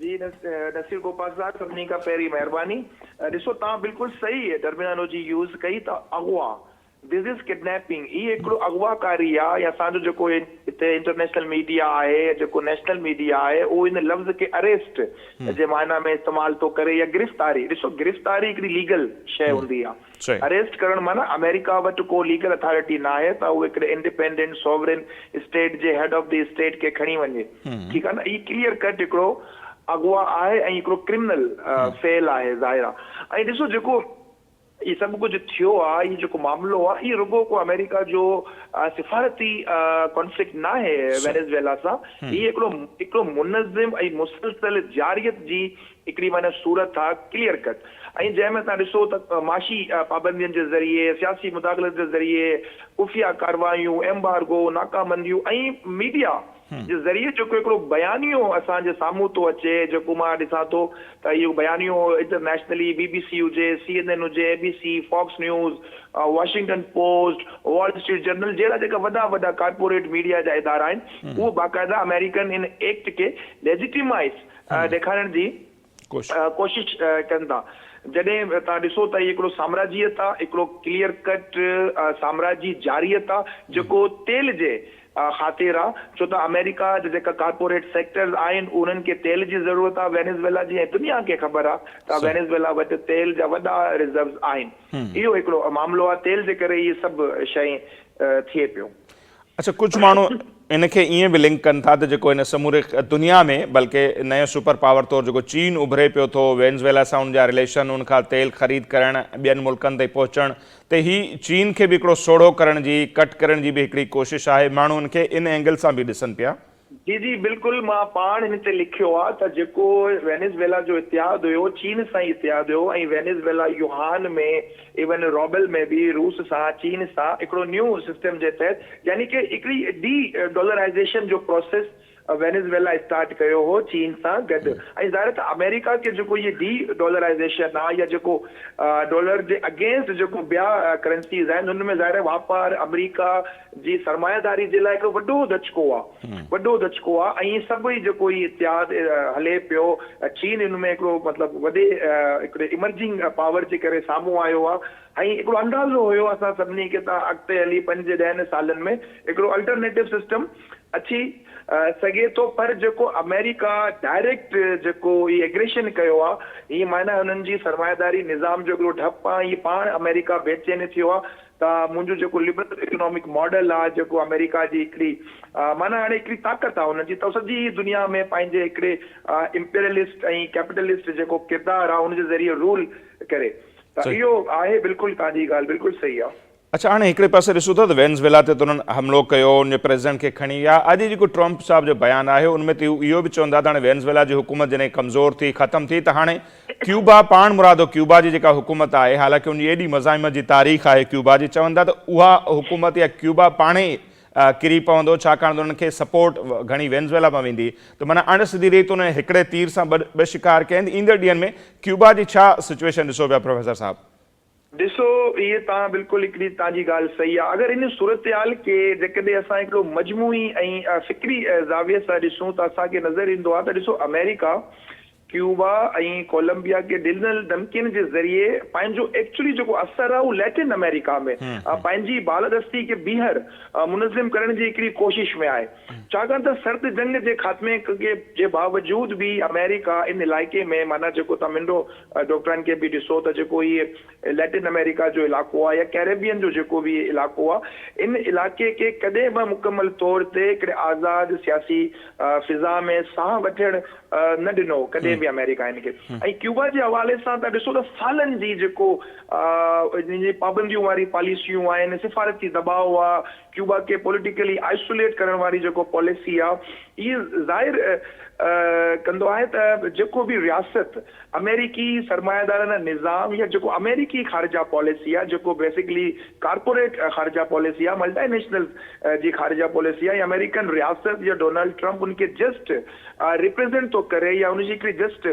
जी नसीर गोपाल साहब, सभिनी खां पहिरीं महिरबानी। ॾिसो तव्हां बिल्कुलु सही टर्मिनोलॉजी यूज़ कई त अगवा, दिस इज़ किडनैपिंग। इहे हिकिड़ो अगवाकारी आहे। या असांजो जेको हिते इंटरनेशनल मीडिया आहे, जेको नेशनल मीडिया आहे, उहो इन लफ़्ज़ खे अरेस्ट जे मायना में इस्तेमालु थो करे या गिरफ़्तारी। ॾिसो गिरफ़्तारी हिकिड़ी लीगल शइ हूंदी आहे। अरेस्ट करणु माना अमेरिका वटि को लीगल अथॉरिटी न आहे त उहो हिकिड़े independent sovereign state J head of the state खे खणी वञे। ठीकु आहे न, ई क्लियर कट हिकिड़ो अगवा आहे ऐं हिकिड़ो क्रिमिनल फेल आहे ज़ाहिर आहे। ऐं ॾिसो जेको ये सभु कुछ थियो आहे, ये जेको मामलो आहे, ये रुगो को अमेरिका जो सिफारती कॉन्फ्लिक्ट न आहे वेनेज़ुएला सां। ये हिकिड़ो मुनज़िम ऐं मुसलसल जारियत जी हिकिड़ी माना सूरत आहे, क्लियर कट। ऐं जंहिंमें तव्हां ॾिसो त माशी पाबंदियुनि जे ज़रिए, सियासी मुदाख़लत जे ज़रिए, खुफ़िया कारवायूं, एम्बार्गो, नाकाबंदियूं ऐं मीडिया जे ज़रिए जेको हिकिड़ो बयानियो असांजे साम्हूं थो अचे, जेको मां ॾिसां थो त इहो बयानियो इंटरनेशनली BBC हुजे, CNN हुजे, ABC, Fox News, Washington Post, Wall Street Journal जहिड़ा जेका वॾा वॾा कॉर्पोरेट मीडिया जा इदारा आहिनि, उहो बाक़ाइदा अमेरिकन इन एक्ट खे लेजिटिमाइज़ ॾेखारण जी कोशिश कनि था। जॾहिं तव्हां ॾिसो त हिकिड़ो साम्राज्यत आहे, हिकिड़ो क्लियर कट साम्राजी जारियत आहे जेको तेल जे ख़ातिर आहे। छो त अमेरिका जा जेका कॉर्पोरेट सेक्टर्स आहिनि उन्हनि खे तेल जी ज़रूरत आहे वेनेज़ुएला जी, ऐं दुनिया खे ख़बर आहे त वेनेज़ुएला वटि तेल जा वॾा रिज़र्व्स आहिनि। इहो हिकिड़ो मामलो आहे, तेल जे करे इहे सभु शइ थिए पियो। अच्छा, कुछ माण्हू इनखे ईअं बि लिंक कनि था त जेको इन समूरे दुनिया में बल्कि नयो सुपर पावर तौरु जेको चीन उभरे पियो थो, वेनेज़ुएला सां उनजा रिलेशन, उनखां तेल ख़रीद करणु, ॿियनि मुल्कनि ताईं पहुचणु, त ही चीन खे बि हिकिड़ो सोढ़ो करण जी, कट करण जी बि हिकिड़ी कोशिशि आहे। माण्हू उनखे इन एंगल सां बि ॾिसनि पिया। जी जी बिल्कुल, मां पाण हिन ते लिखियो आहे त जेको वेनेज़ुएला जो इतिहादु हुयो चीन सां ई इतिहादु हुयो, ऐं वेनेज़ुएला यूहान में इवन रॉबेल में बि रूस सां चीन सां हिकिड़ो न्यू सिस्टम जे तहत, यानी कि हिकिड़ी डी डॉलराइज़ेशन जो प्रोसेस वेनेज़ुएला स्टार्ट कयो हो चीन सां गॾु। ऐं ज़ाहिर त अमेरिका खे जेको इहे डी डॉलराइज़ेशन आहे या जेको डॉलर जे अगेंस्ट जेको ॿिया करेंसीज़ आहिनि हुन में ज़ाहिर वापार अमेरिका जी सरमायादारी जे लाइ हिकिड़ो वॾो दचको आहे, ऐं सभई जेको ई इतिहाद हले पियो, चीन हिन में हिकिड़ो मतिलबु वॾे हिकिड़े इमर्जिंग पावर जे करे साम्हूं आयो आहे। ऐं हिकिड़ो अंदाज़ो हुयो असां सभिनी खे त अॻिते हली 5-10 सालनि में हिकिड़ो अल्टरनेटिव सिस्टम अची सघे थो, पर जेको अमेरिका डायरेक्ट जेको ही एग्रेशन कयो आहे, हीअ माना हुननि जी सरमायादारी निज़ाम जो हिकिड़ो डपु आहे, हीअ पाण अमेरिका बेचैन थियो आहे त मुंहिंजो जेको लिबरल इकोनॉमिक मॉडल आहे, जेको अमेरिका जी हिकिड़ी माना हाणे हिकिड़ी ताक़त आहे हुनजी, त सॼी दुनिया में पंहिंजे हिकिड़े इंपीरियलिस्ट ऐं कैपिटलिस्ट जेको किरदारु आहे हुनजे ज़रिए रूल करे, त इहो आहे बिल्कुलु तव्हांजी ॻाल्हि बिल्कुलु सही आहे। अच्छा, हाणे हिकिड़े पासे ॾिसो था त वेनेज़ुएला ते त उन्हनि हमिलो कयो, उन प्रेसिडेंट खे खणी विया। अॼु जेको ट्रम्प साहिब जो बयानु आहे उनमें त इहो बि चवंदा त हाणे वेनेज़ुएला जी हुकूमत जॾहिं कमज़ोर थी ख़तमु थी त हाणे क्यूबा पाण मुरादो क्यूबा जी जेका हुकूमत आहे, हालांकि उन एॾी मज़ाहिमत जी तारीख़ आहे क्यूबा जी, चवंदा त उहा हुकूमत या क्यूबा पाणे किरी पवंदो, छाकाणि त उन्हनि खे सपोर्ट घणी वेनेज़ुएला मां वेंदी। त माना अण सिधी रीति उन हिकिड़े तीर सां ॿ शिकार कया आहिनि। ईंदड़ ॾींहंनि में क्यूबा जी छा सिचुएशन ॾिसो पिया प्रोफेसर साहब? ॾिसो, इहे तव्हां बिल्कुलु हिकिड़ी तव्हांजी ॻाल्हि सही आहे। अगरि इन सूरतहाल खे जेकॾहिं असां हिकिड़ो मजमूई ऐं फ़िक्री ज़ाविये सां ॾिसूं त असांखे नज़र ईंदो आहे त ॾिसो अमेरिका क्यूबा ऐं कोलंबिया खे ॾिनल धमकियुनि जे ज़रिए पंहिंजो एक्चुअली जेको असरु आहे उहो लैटिन अमेरिका में पंहिंजी बालदस्ती खे ॿीहर मुनज़िम करण जी हिकिड़ी कोशिश में आहे, छाकाणि त सर्द जंग जे ख़ात्मे जे बावजूद बि अमेरिका इन इलाइक़े में माना जेको तव्हां मिंडो डॉक्टरनि खे बि ॾिसो त जेको इहे लैटिन अमेरिका जो इलाइक़ो आहे या कैरेबियन जो जेको बि इलाइक़ो आहे, इन इलाइक़े खे कॾहिं बि मुकमल तौर ते हिकिड़े आज़ादु सियासी फिज़ा में साह वठणु न ॾिनो कॾहिं बि अमेरिका हिन खे। ऐं क्यूबा जे हवाले सां त ॾिसो त सालनि जी जेको पाबंदियूं वारी पॉलिसियूं आहिनि, सिफ़ारती दबाव आहे, क्यूबा खे पॉलिटिकली आइसोलेट करण वारी जेको पॉलिसी आहे, इहे ज़ाहिर कंदो आहे त जेको बि रियासत अमेरिकी सरमायादाराना निज़ाम या जेको अमेरिकी ख़ारिजा पॉलिसी आहे, जेको बेसिकली कारपोरेट ख़ारिजा पॉलिसी आहे, मल्टीनेशनल जी ख़ारिजा पॉलिसी आहे, या अमेरिकन रियासत या डोनाल्ड ट्रम्प उनखे जस्ट रिप्रेज़ेंट थो करे या उनजी हिकिड़ी जस्ट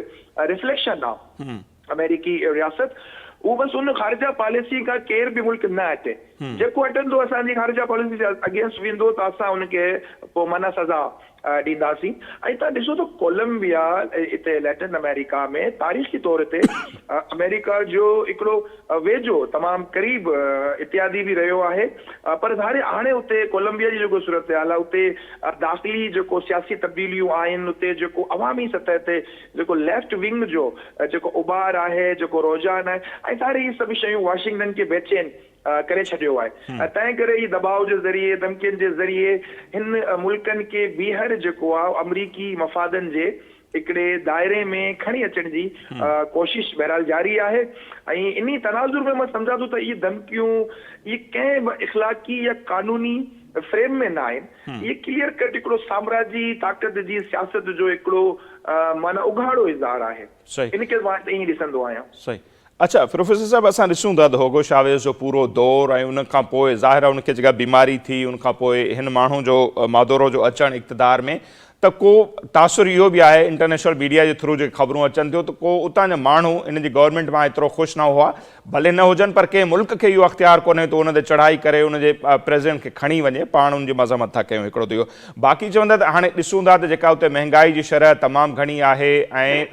रिफ्लेक्शन आहे अमेरिकी रियासत, उहो बसि उन ख़ारिजा पॉलिसी खां केर बि मुल्क न हटे, जेको हटंदो असांजी ख़ारिजा पॉलिसी जे अगेंस्ट वेंदो त असां उनखे पोइ माना सज़ा ॾींदासीं। ऐं तव्हां ॾिसो त कोलंबिया हिते लैटिन अमेरिका में तारीख़ी तौर ते अमेरिका जो हिकिड़ो वेझो तमामु क़रीब इतिहादी बि रहियो आहे, पर हाणे उते कोलंबिया जी जेको सूरतहाल आहे उते दाख़िली जेको सियासी तब्दीलियूं आहिनि, उते जेको अवामी सतह ते जेको लेफ्ट विंग जो जेको उभार आहे, जेको रुझान आहे, ऐं सारी इहे सभु शयूं वाशिंगटन खे बेचैन करे छॾियो आहे। तंहिं करे ई दबाव जे ज़रिए धमकियुनि जे ज़रिए हिन मुल्कनि खे ॿीहर जेको आहे अमरीकी मफ़ादनि जे हिकिड़े दायरे में खणी अचण जी कोशिश बहरहाल जारी आहे। ऐं इन तनाज़ुर में मां सम्झां थो त इहे धमकियूं इहे कंहिं बि इख़लाक़ी या क़ानूनी फ्रेम में न आहिनि, इहे क्लियर कट हिकिड़ो साम्राजी ताक़त जी सियासत जो हिकिड़ो माना उघाड़ो इज़हार आहे। इनखे मां ईअं ॾिसंदो आहियां। सही। अच्छा प्रोफेसर साहब, असां ॾिसूं था त होगो शावेज़ जो पूरो दौर ऐं उन खां पोइ ज़ाहिर आहे उनखे जेका बीमारी थी, उन खां पोइ हिन माण्हू जो मादोरो जो अचणु इक़्तिदार में, त को तासुर इहो बि आहे इंटरनेशनल मीडिया जे थ्रू जेके ख़बरूं अचनि थियूं त को उतां जा माण्हू इन जी गवर्नमेंट मां एतिरो ख़ुशि न हुआ, भले न हुजनि पर कंहिं मुल्क खे इहो अख़्तियार कोन्हे त उन ते चढ़ाई करे उनजे प्रेसिडेंट खे खणी वञे, पाण उनजी मज़म्मत था कयूं। हिकिड़ो त इहो, बाक़ी चवंदा त हाणे ॾिसूं था त जेका उते महांगाई जी शरह तमामु घणी आहे ऐं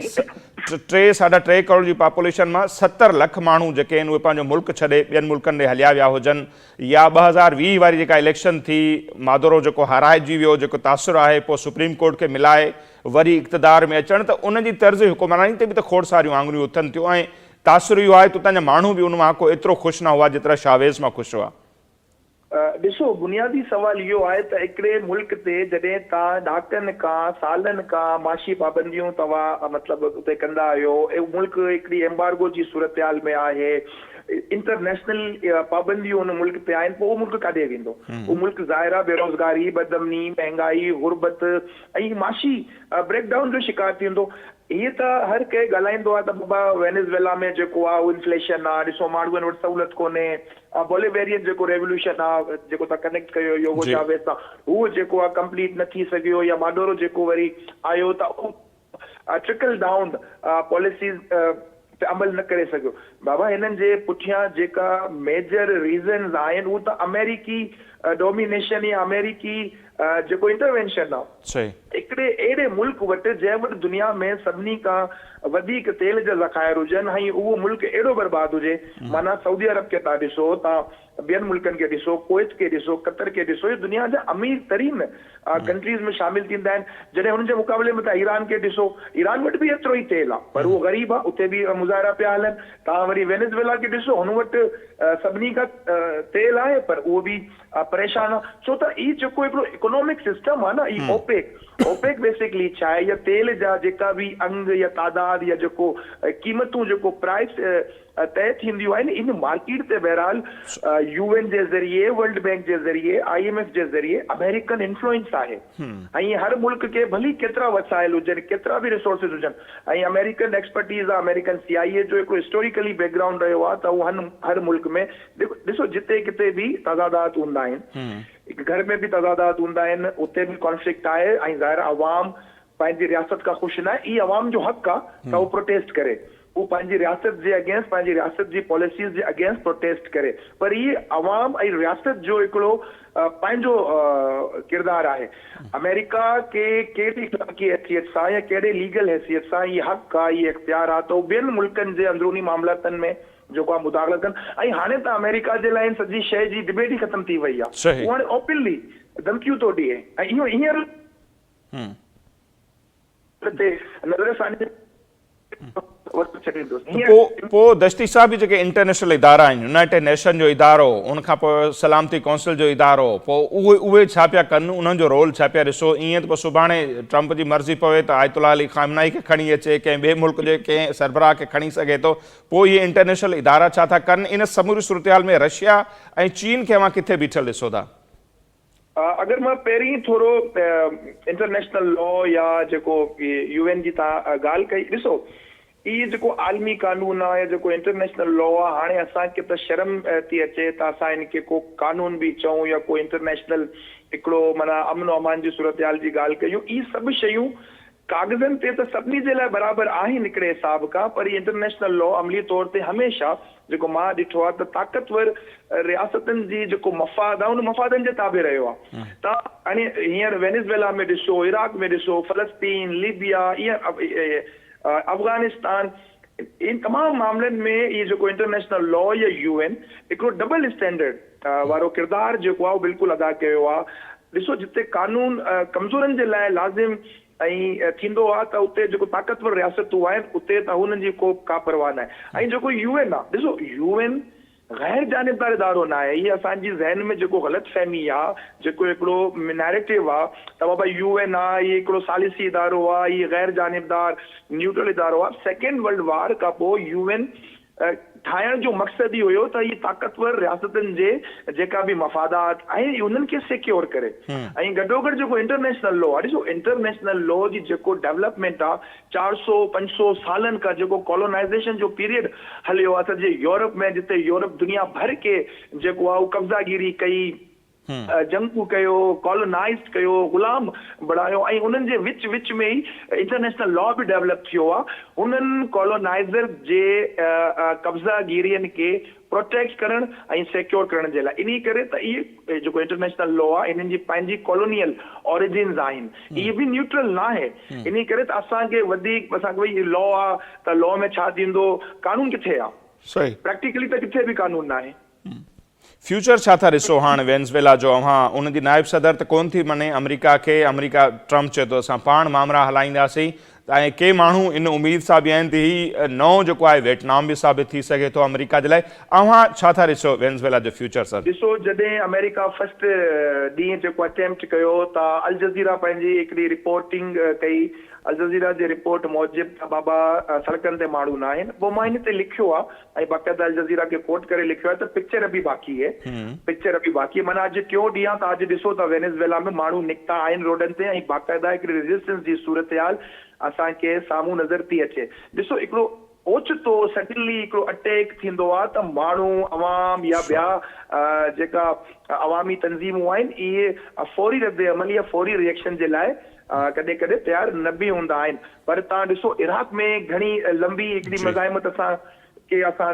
3.5 करोड़ जी पॉपुलेशन मां 70 लख माण्हू जेके आहिनि उहे पंहिंजो मुल्क छॾे ॿियनि मुल्कनि ॾे हलिया विया हुजनि, या 2020 वारी जेका इलेक्शन थी मादोरो जेको हाराइजी वियो, जेको तासुर आहे, पोइ सुप्रीम कोर्ट खे मिलाए वरी इक़्तिदार में अचणु, त उनजी तर्ज़ हुकुमरानी ते बि त खोड़ सारियूं आङुरियूं उथनि थियूं ऐं तासुर इहो आहे त उतां जा माण्हू बि उन मां को एतिरो ख़ुशि न हुआ जेतिरा शावेज़ मां ख़ुशि हुआ। ॾिसो बुनियादी सवाल इहो आहे त हिकिड़े मुल्क ते जॾहिं तव्हां ॾहाकनि खां सालनि खां माशी पाबंदियूं तव्हां मतिलबु उते कंदा आहियो, मुल्क हिकिड़ी एम्बार्गो जी सूरतयाल में आहे, इंटरनेशनल पाबंदियूं हुन मुल्क ते आहिनि, पोइ उहो मुल्क काॾे वेंदो? उहो मुल्क ज़ाहिर आहे बेरोज़गारी, बदमनी, महांगाई, गुरबत ऐं माशी ब्रेकडाउन जो शिकार थींदो। हीअ त हर कंहिं ॻाल्हाईंदो आहे त बाबा वेनेज़ुएला में जेको आहे उहो इन्फ्लेशन आहे, ॾिसो माण्हुनि वटि सहूलियत कोन्हे, बोलिवेरियन जेको रेवोल्यूशन आहे जेको तव्हां कनेक्ट कयो योगो चावेस सां, उहो जेको आहे कंप्लीट न थी सघियो, या माडोरो जेको वरी आयो त उहो ट्रिकल डाउन पॉलिसीज़ ते अमल न करे सघियो। बाबा हिननि जे पुठियां जेका मेजर रीज़न्स आहिनि उहो त अमेरिकी डोमिनेशन या अमेरिकी जेको इंटरवेंशन आहे हिकिड़े अहिड़े मुल्क वटि जंहिं वटि दुनिया में सभिनी खां वधीक तेल जा ज़खायर हुजनि, ऐं उहो मुल्क अहिड़ो बर्बाद हुजे, माना सऊदी अरब खे तव्हां ॾिसो, तव्हां ॿियनि मुल्कनि खे ॾिसो, कुवैत खे ॾिसो, कतर खे ॾिसो, इहे दुनिया जा अमीर तरीन कंट्रीज़ में शामिल थींदा आहिनि। जॾहिं हुननि जे मुक़ाबले में तव्हां ईरान खे ॾिसो, ईरान वटि बि एतिरो ई तेल आहे पर उहो ग़रीब आहे, उते बि मुज़ाहिरा पिया हलनि। तव्हां वरी वेनेज़ुएला खे ॾिसो, हुन वटि सभिनी खां तेल आहे पर उहो बि परेशान आहे। छो त ई जेको हिकिड़ो इकोनॉमिक सिस्टम आहे न, ई ओपेक बेसिकली छा आहे, या तेल जा जेका बि अंग या तादाद या जेको क़ीमतूं जेको प्राइस तय थींदियूं आहिनि, इन मार्केट ते बहरहाल UN जे ज़रिए, वर्ल्ड बैंक जे ज़रिए, IMF जे ज़रिए अमेरिकन इन्फ्लुएंस आहे। ऐं हर मुल्क खे भली केतिरा वसाइल हुजनि, केतिरा बि रिसोर्सिस हुजनि, ऐं अमेरिकन एक्सपर्टीज़ आहे, अमेरिकन CIA जो हिकिड़ो हिस्टोरिकली बैकग्राउंड रहियो आहे, त उहो हर मुल्क में ॾिसो जिते किथे बि तज़ादात हूंदा आहिनि, घर में बि तज़ादात हूंदा आहिनि, उते बि कॉन्फ्लिक्ट आहे, ऐं ज़ाहिर अवाम पंहिंजी रियासत खां ख़ुशि न आहे। ई अवाम जो हक़ आहे त उहो प्रोटेस्ट करे, वो पंहिंजी रियासत जे अगेंस्ट, पंहिंजी रियासत जी पॉलिसीज़ जे अगेंस्ट प्रोटेस्ट करे, पर इहे अवाम ऐं रियासत जो हिकिड़ो पंहिंजो किरदारु आहे। अमेरिका खे कहिड़ी इख़्लाक़ी हैसियत सां या कहिड़े लीगल हैसियत सां इहे हक़ आहे, इहे इख्तियार आहे, त उहो ॿियनि मुल्कनि जे अंदरूनी मामलातनि में जेको आहे मुदाख़लत कनि। ऐं हाणे त अमेरिका जे लाइ सॼी शइ जी डिबेट ई ख़तम थी वई आहे, उहो हाणे ओपनली धमकियूं थो ॾिए, ऐं इहो हींअर नज़रसानी पोइ दश्ती साहब बि जेके इंटरनेशनल इदारा आहिनि, यूनाइटेड नेशन जो इदारो, उनखां पोइ सलामती कौंसिल जो इदारो, पोइ उहे छा पिया कनि, उन्हनि जो रोल छा पिया ॾिसो? ईअं त पोइ सुभाणे ट्रंप जी मर्ज़ी पवे त आयतुल्लाह अली खामनाई खे खणी अचे, कंहिं ॿिए मुल्क जे कंहिं सरबराह खे खणी सघे थो, पोइ इहे इंटरनेशनल इदारा छा था कनि? इन समूरी सूरतहाल में रशिया ऐं चीन खे अवां किथे बीठल ॾिसो था? अगर मां पहिरीं थोरो इंटरनेशनल लॉ या जेको UN जी तव्हां ॻाल्हि कई, ॾिसो इहो जेको आलमी कानून आहे, जेको इंटरनेशनल लॉ आहे, हाणे असांखे त शर्म थी अचे त असां इनखे को कानून बि चऊं या को इंटरनेशनल हिकिड़ो माना अमन अमान जी सूरतहाल जी ॻाल्हि कयूं। इहे सभु शयूं कागज़नि ते त सभिनी जे लाइ बराबरि आहिनि हिकिड़े हिसाब खां, पर इंटरनेशनल लॉ अमली तौर ते हमेशह जेको मां ॾिठो आहे त ताक़तवर रियासतनि जी जेको मफ़ाद आहे उन मफ़ादनि जे ताबे रहियो आहे। त हाणे हींअर वेनेज़ुएला में ॾिसो, इराक में ॾिसो, फ़लस्तीन, लीबिया, ईअं अफ़गानिस्तान, इन तमामु मामलनि में इहो जेको इंटरनेशनल लॉ या UN हिकिड़ो डबल स्टैंडर्ड वारो किरदारु जेको आहे उहो बिल्कुलु अदा कयो आहे। ॾिसो जिते कानून कमज़ोरनि जे लाइ लाज़िम ऐं थींदो आहे त उते जेको ताक़तवर रियासतूं आहिनि उते त हुननि जी का परवाह न आहे। ऐं जेको UN आहे, ॾिसो UN गैर जानिबदार इदारो न आहे, इहे असांजी ज़हन में जेको ग़लति फहमी आहे, जेको हिकिड़ो नैरेटिव आहे त बाबा UN आहे, इहे हिकिड़ो सालिसी इदारो आहे, इहे गैर जानिबदार न्यूट्रल इदारो आहे। सेकेंड वर्ल्ड वार खां पोइ UN ठाहिण जो मक़सदु ई हुयो त इहे ताक़तवर रियासतनि जे जेका बि मफ़ादात ऐं उन्हनि खे सिक्योर करे, ऐं गॾोगॾु जेको इंटरनेशनल लॉ आहे, ॾिसो इंटरनेशनल लॉ जी जेको डेवलपमेंट आहे 400-500 सालनि खां जेको कॉलोनाइज़ेशन जो पीरियड हलियो आहे सॼे यूरोप में, जिते यूरोप दुनिया भर के जेको आहे उहो कब्ज़ागिरी कई, जंगू कयो, कॉलोनाइज़ कयो, ग़ुलाम बणायो, ऐं उन्हनि जे विच में ई इंटरनेशनल लॉ बि डेवलप थियो आहे उन्हनि कॉलोनाइज़र जे कब्ज़ागिरियुनि खे प्रोटेक्ट करण ऐं सिक्योर करण जे लाइ। इन करे त इहे जेको इंटरनेशनल लॉ आहे इन्हनि जी पंहिंजी कॉलोनियल ऑरिजिन्स आहिनि, इहे बि न्यूट्रल न आहे। इन करे त असांखे वधीक असांखे भई लॉ आहे त लॉ में छा थींदो, कानून किथे आहे, प्रैक्टिकली त किथे बि कानून न आहे। फ्यूचर छा था ॾिसो हाणे वेनेज़ुएला जो? अवां उनजी नाइब सदर त कोन थी मने अमेरिका खे, अमेरिका ट्रंप चए थो असां पाण मामला हलाईंदासीं, ऐं के माण्हू इन उमेद सां बि आहिनि त ही नओं जेको आहे वियतनाम बि साबित थी सघे थो अमेरिका जे लाइ। अव्हां छा था ॾिसो वेनेज़ुएला जो फ्यूचर सर? ॾिसो, जॾहिं अमेरिका फर्स्ट ॾींहुं जेको अटेम्प्ट कयो त अल जज़ीरा पंहिंजी हिकिड़ी रिपोर्टिंग कई। अल जज़ीरा जे रिपोर्ट मूजिब त बाबा सड़कनि ते माण्हू न आहिनि। पोइ मां हिन ते लिखियो आहे ऐं बाक़ाइदा अल जज़ीरा खे कोट करे लिखियो आहे त पिक्चर अभी बाक़ी है, पिक्चर अभी बाक़ी है। माना अॼु टियों ॾींहुं आहे त अॼु ॾिसो त वेनेज़ुएला में माण्हू निकिता आहिनि रोडनि ते ऐं बाक़ाइदा हिकिड़ी रेजिस्टेंस जी सूरत असांखे साम्हूं नज़र थी अचे। ॾिसो, हिकिड़ो ओचितो सडनली हिकिड़ो अटैक थींदो आहे त माण्हू अवाम या ॿिया जेका अवामी तंज़ीमूं आहिनि इहे फौरी रद्द अमल या फौरी रिएक्शन जे लाइ कॾहिं कॾहिं तयारु न बि हूंदा आहिनि। पर तव्हां ॾिसो, इराक में घणी लंबी हिकिड़ी मज़ाहिमत असां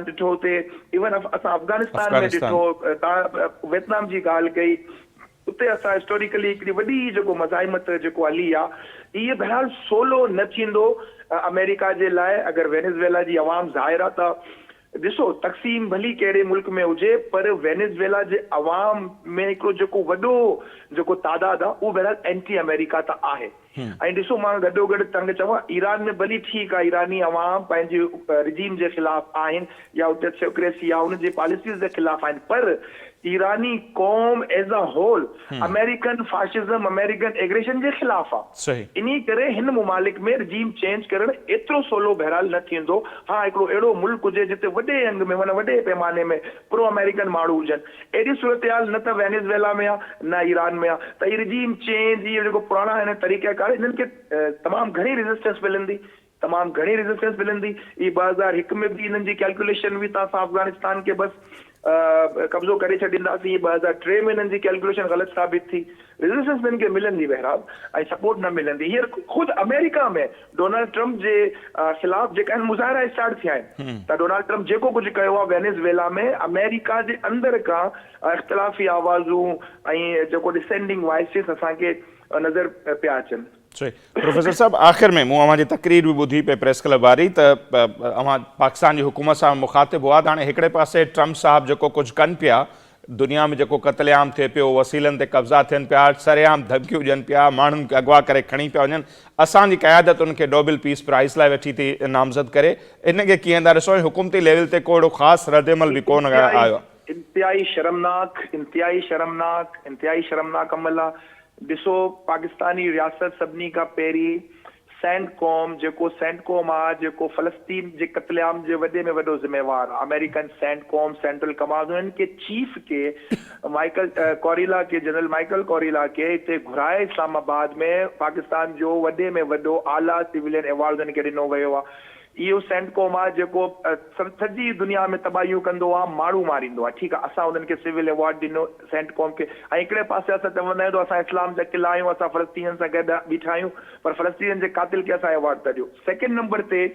ॾिठो हुते, इवन असां अफ़गानिस्तान में ॾिठो, तव्हां वियतनाम जी ॻाल्हि कई, उते असां हिस्टोरिकली हिकिड़ी वॾी जेको मज़ाहिमत जेको हली आहे इहे बहरहाल सोलो न थींदो अमेरिका जे लाइ अगरि वेनेज़ुएला जी अवाम ज़ाहिर आहे त। ॾिसो, तक़सीम भली कहिड़े मुल्क में हुजे पर वेनेज़ुएला जे अवाम में हिकिड़ो जेको वॾो जेको तादाद आहे उहो बहरहाल एंटी अमेरिका त आहे। ऐं ॾिसो, मां गॾोगॾु तंग चवां, ईरान में भली ठीकु आहे, ईरानी अवाम पंहिंजे रिजीम जे ख़िलाफ़ आहिनि या उते थियोक्रेसी आहे हुनजी पॉलिसीज़ जे ख़िलाफ़ आहिनि, पर ईरानी कौम as a whole American fascism, American aggression जे ख़िलाफ़ आहे। इन करे हिन मुमालिक में रिजीम चेंज करणु एतिरो सोलो बहरहाल न थींदो। हा, हिकिड़ो अहिड़ो मुल्क हुजे जिते वॾे अंग में माना वॾे पैमाने में प्रो अमेरिकन माण्हू हुजनि, अहिड़ी सूरत न त वेनेज़ुएला में आहे न ईरान में आहे, त हीअ रिजीम चेंज इहे जेको पुराणा हिन तरीक़ेकार इन्हनि खे तमामु घणी रेजिस्टेंस मिलंदी, तमामु घणी रेजिस्टेंस मिलंदी। ई 2001 में बि इन्हनि जी कैलकुलेशन हुई त असां अफ़गानिस्तान खे बसि कब्ज़ो करे छॾींदासीं। 2003 में हिननि जी कैलकुलेशन ग़लति साबित थी। रेजिस्टेंस हिननि खे मिलंदी बहरहाल ऐं सपोर्ट न मिलंदी। हींअर ख़ुदि अमेरिका में डोनाल्ड ट्रम्प जे ख़िलाफ़ जेका आहिनि मुज़ाहिरा स्टार्ट थिया आहिनि त डोनाल्ड ट्रम्प जेको कुझु कयो आहे वेनेज़ुएला में अमेरिका जे अंदरि खां इख़्तिलाफ़ी आवाज़ूं ऐं जेको डिसेंडिंग वॉइसिस असांखे नज़र पिया अचनि। प्रोफेसर साहब, आख़िर में मूं अव्हांजी तकरीर बि ॿुधी पे प्रेस क्लब वारी त अव्हां पाकिस्तान जी हुकूमत सां मुखातिब हुआ त हाणे हिकिड़े पासे ट्रम्प साहब जेको कुझु कनि पिया, दुनिया में जेको क़त्लेआम थिए पियो, वसीलनि ते कब्ज़ा थियनि पिया, सरेआम धमकियूं ॾियनि पिया, माण्हुनि खे अगवा करे खणी पिया वञनि, असांजी क़यादत उनखे नोबेल पीस प्राइज़ लाइ वेठी थी नामज़द करे, इनखे कीअं था ॾिसो? हुकूमती लेवल ते को अहिड़ो ख़ासि रद्दमल बि कोन आयो? इंतिहाई शर्मनाक अमल आहे। ॾिसो, पाकिस्तानी रियासत सभिनी खां पहिरीं सेंटकॉम जेको सेंटकॉम आहे जेको फ़लस्तीन जे क़त्लेआम जे वॾे में वॾो ज़िम्मेवार आहे, अमेरिकन सेंटकॉम सेंट्रल कमांड, उन्हनि खे चीफ के जनरल माइकल कोरिला खे हिते घुराए इस्लामाबाद में पाकिस्तान जो वॾे में वॾो आला सिविलियन अवार्ड उन्हनि खे ॾिनो वियो आहे। इहो सेंटकॉम आहे जेको सॼी दुनिया में तबाहियूं कंदो आहे, माण्हू मारींदो आहे। ठीकु आहे, असां उन्हनि खे सिविल अवार्ड ॾिनो सेंटकॉम खे। ऐं हिकिड़े पासे असां चवंदा आहियूं त असां इस्लाम जा किला आहियूं, असां फ़लस्तीन सां गॾु बीठा आहियूं, पर फ़लस्तीन जे कातिल खे असां अवार्ड था ॾियूं। सेकेंड नंबर ते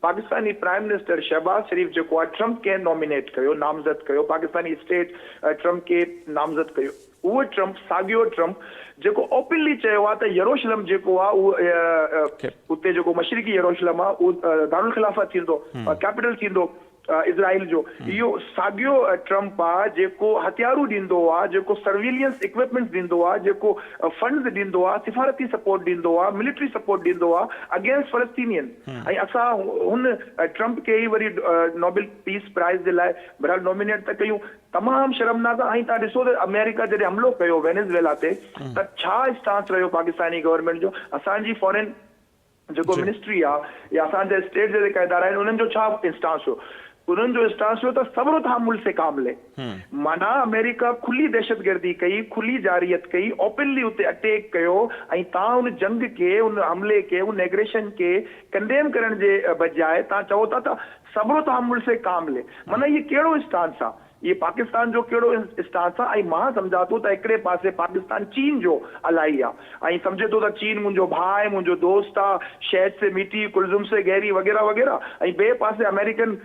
पाकिस्तानी प्राइम मिनिस्टर शहबाज शरीफ जेको आहे ट्रम्प खे नॉमिनेट कयो, नामज़द कयो, पाकिस्तानी स्टेट ट्रम्प खे नामज़द कयो। उहो ट्रम्प, साॻियो ट्रम्प जेको ओपनली चयो आहे त यरूशलम जेको आहे उहो उते जेको मशरिकी यरूशलम आहे उहो दारुल ख़िलाफ़त थींदो, कैपिटल थींदो इज़राइल जो, इहो साॻियो ट्रम्प आहे जेको हथियारूं ॾींदो आहे, जेको सर्विलियंस इक्विपमेंट्स ॾींदो आहे, जेको फंड्स ॾींदो आहे, सिफ़ारती सपोर्ट ॾींदो आहे, मिलिट्री सपोर्ट ॾींदो आहे अगेंस्ट फ़लस्तीनियन। ऐं असां हुन ट्रम्प खे ई वरी नोबेल पीस प्राइज़ जे लाइ बहरहाल नॉमिनेट त कयूं। तमामु शर्मनाक आहे। ऐं तव्हां ॾिसो त अमेरिका जॾहिं हमिलो कयो वेनेज़ुएला ते त छा स्टांस रहियो पाकिस्तानी गवर्नमेंट जो, असांजी फॉरेन जेको मिनिस्ट्री आहे या असांजे स्टेट जे जेका इदारा आहिनि उन्हनि जो छा स्टांस हो? उन्हनि जो स्टांस हुयो त सब्र तहमुल से काम ले। माना अमेरिका खुली दहशतगर्दी कई, खुली जारियत कई, ओपनली उते अटैक कयो ऐं तव्हां उन जंग खे, उन हमले खे, उन एग्रेशन खे कंडेम करण जे बजाए तव्हां चओ था त सब्र तहमुल से काम ले। माना इहे कहिड़ो स्टांस आहे? ये पाकिस्तान जो कहिड़ो स्टांस आहे? ऐं मां सम्झा थो त हिकिड़े पासे पाकिस्तान चीन जो अलाई आहे ऐं सम्झे थो त चीन मुंहिंजो भाउ आहे, मुंहिंजो दोस्त आहे, शहद से मीठी कुलज़ुम से गहरी वग़ैरह वग़ैरह, ऐं ॿिए पासे अमेरिकन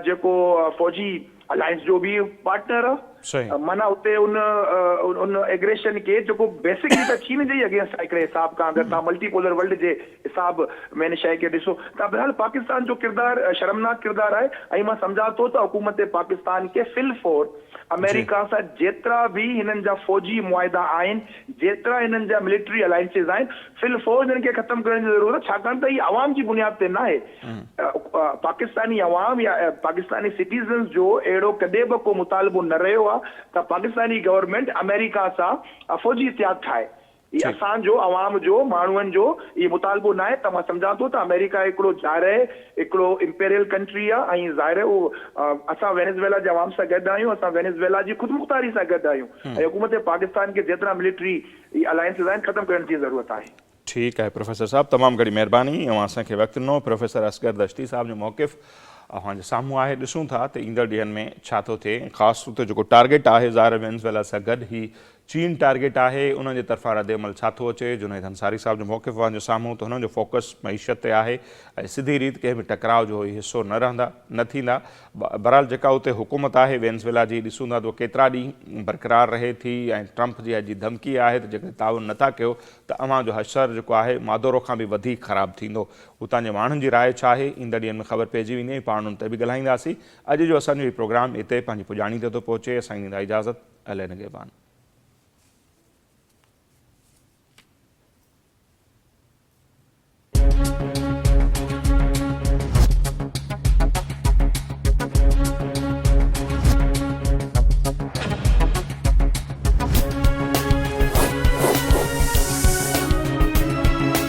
जेको फ़ौजी अलायंस जो भी पार्टनर सही। आहे माना उते उन एग्रेशन के जो बेसिकली त थी न जाई अगेंस्ट हिकिड़े हिसाब खां अगरि तव्हां मल्टीपोलर वर्ल्ड जे हिसाब में इन शइ खे ॾिसो त बहरहाल पाकिस्तान जो किरदारु शर्मनाक किरदारु आहे ऐं मां सम्झा थो त हुकूमत पाकिस्तान खे फिलफोर अमेरिका सां जेतिरा बि हिननि जा फ़ौजी मुआहिदा आहिनि जेतिरा हिननि जा मिलिट्री अलायंसिस आहिनि फिलफोर हिननि खे ख़तमु करण जी ज़रूरत आहे छाकाणि त हीअ आवाम जी बुनियाद ते न आहे पाकिस्तानी अवाम या पाकिस्तानी सिटीज़न्स जो अहिड़ो कॾहिं बि को मुतालबो न रहियो आहे त पाकिस्तानी गवर्नमेंट अमेरिका सां फ़ौजी इतिहाद ठाहे ये असांजो अवाम जो माण्हुनि जो ये मुतालबो न आहे त मां सम्झां थो त अमेरिका हिकिड़ो ज़ाहिर आहे हिकिड़ो इंपेरियल कंट्री आहे ऐं ज़ाहिर आहे उहो असां वेनेज़ुएला जे अवाम सां गॾु आहियूं असां वेनेज़ुएला जी ख़ुदमुख़्तारी सां गॾु आहियूं ऐं हुकूमत पाकिस्तान खे जेतिरा मिलिट्री अलायंसिस आहिनि ख़तमु करण जी ज़रूरत आहे। ठीक है प्रोफेसर साहब, तमाम घणी मेहरबानी। असांखे वक़्तु ॾिनो। प्रोफेसर असगर दश्ती साहब जो मौक़िफ़ असांजे साम्हूं आहे। ॾिसूं था त ईंदड़ ॾींहंनि में छा थो थिए। ख़ासि तौर ते जेको टारगेट आहे ज़ाहिर वेनेज़ुएला सां गॾु ही चीन टारगेट आहे, उन्हनि जे तरफ़ां रद्दमल छा थो अचे। जुनैद अंसारी साहब जो मौक़िफ़ असांजे साम्हूं त हुननि जो फोकस मईशत ते आहे ऐं सिधी रीति कंहिं बि टकराव जो हिसो न थींदा। बहरहाल जेका उते हुकूमत आहे वेनेज़ुएला जी, ॾिसूं था त केतिरा ॾींहं बरक़रार रहे थी ऐं ट्रंप जी अॼु धमकी आहे त जेकर ताउन नथा कयो त अवां जो हशर जेको आहे मादोरो खां बि वधीक ख़राबु थींदो। उतां जे माण्हुनि जी राय छा आहे ईंदड़ ॾींहंनि में ख़बर पइजी वेंदी। पाण उन ते बि ॻाल्हाईंदासीं। अॼु जो असांजो हीउ प्रोग्राम हिते पंहिंजी पुॼाणी ते थो पहुचे। असां ॾींदा इजाज़त। अले निगहबान।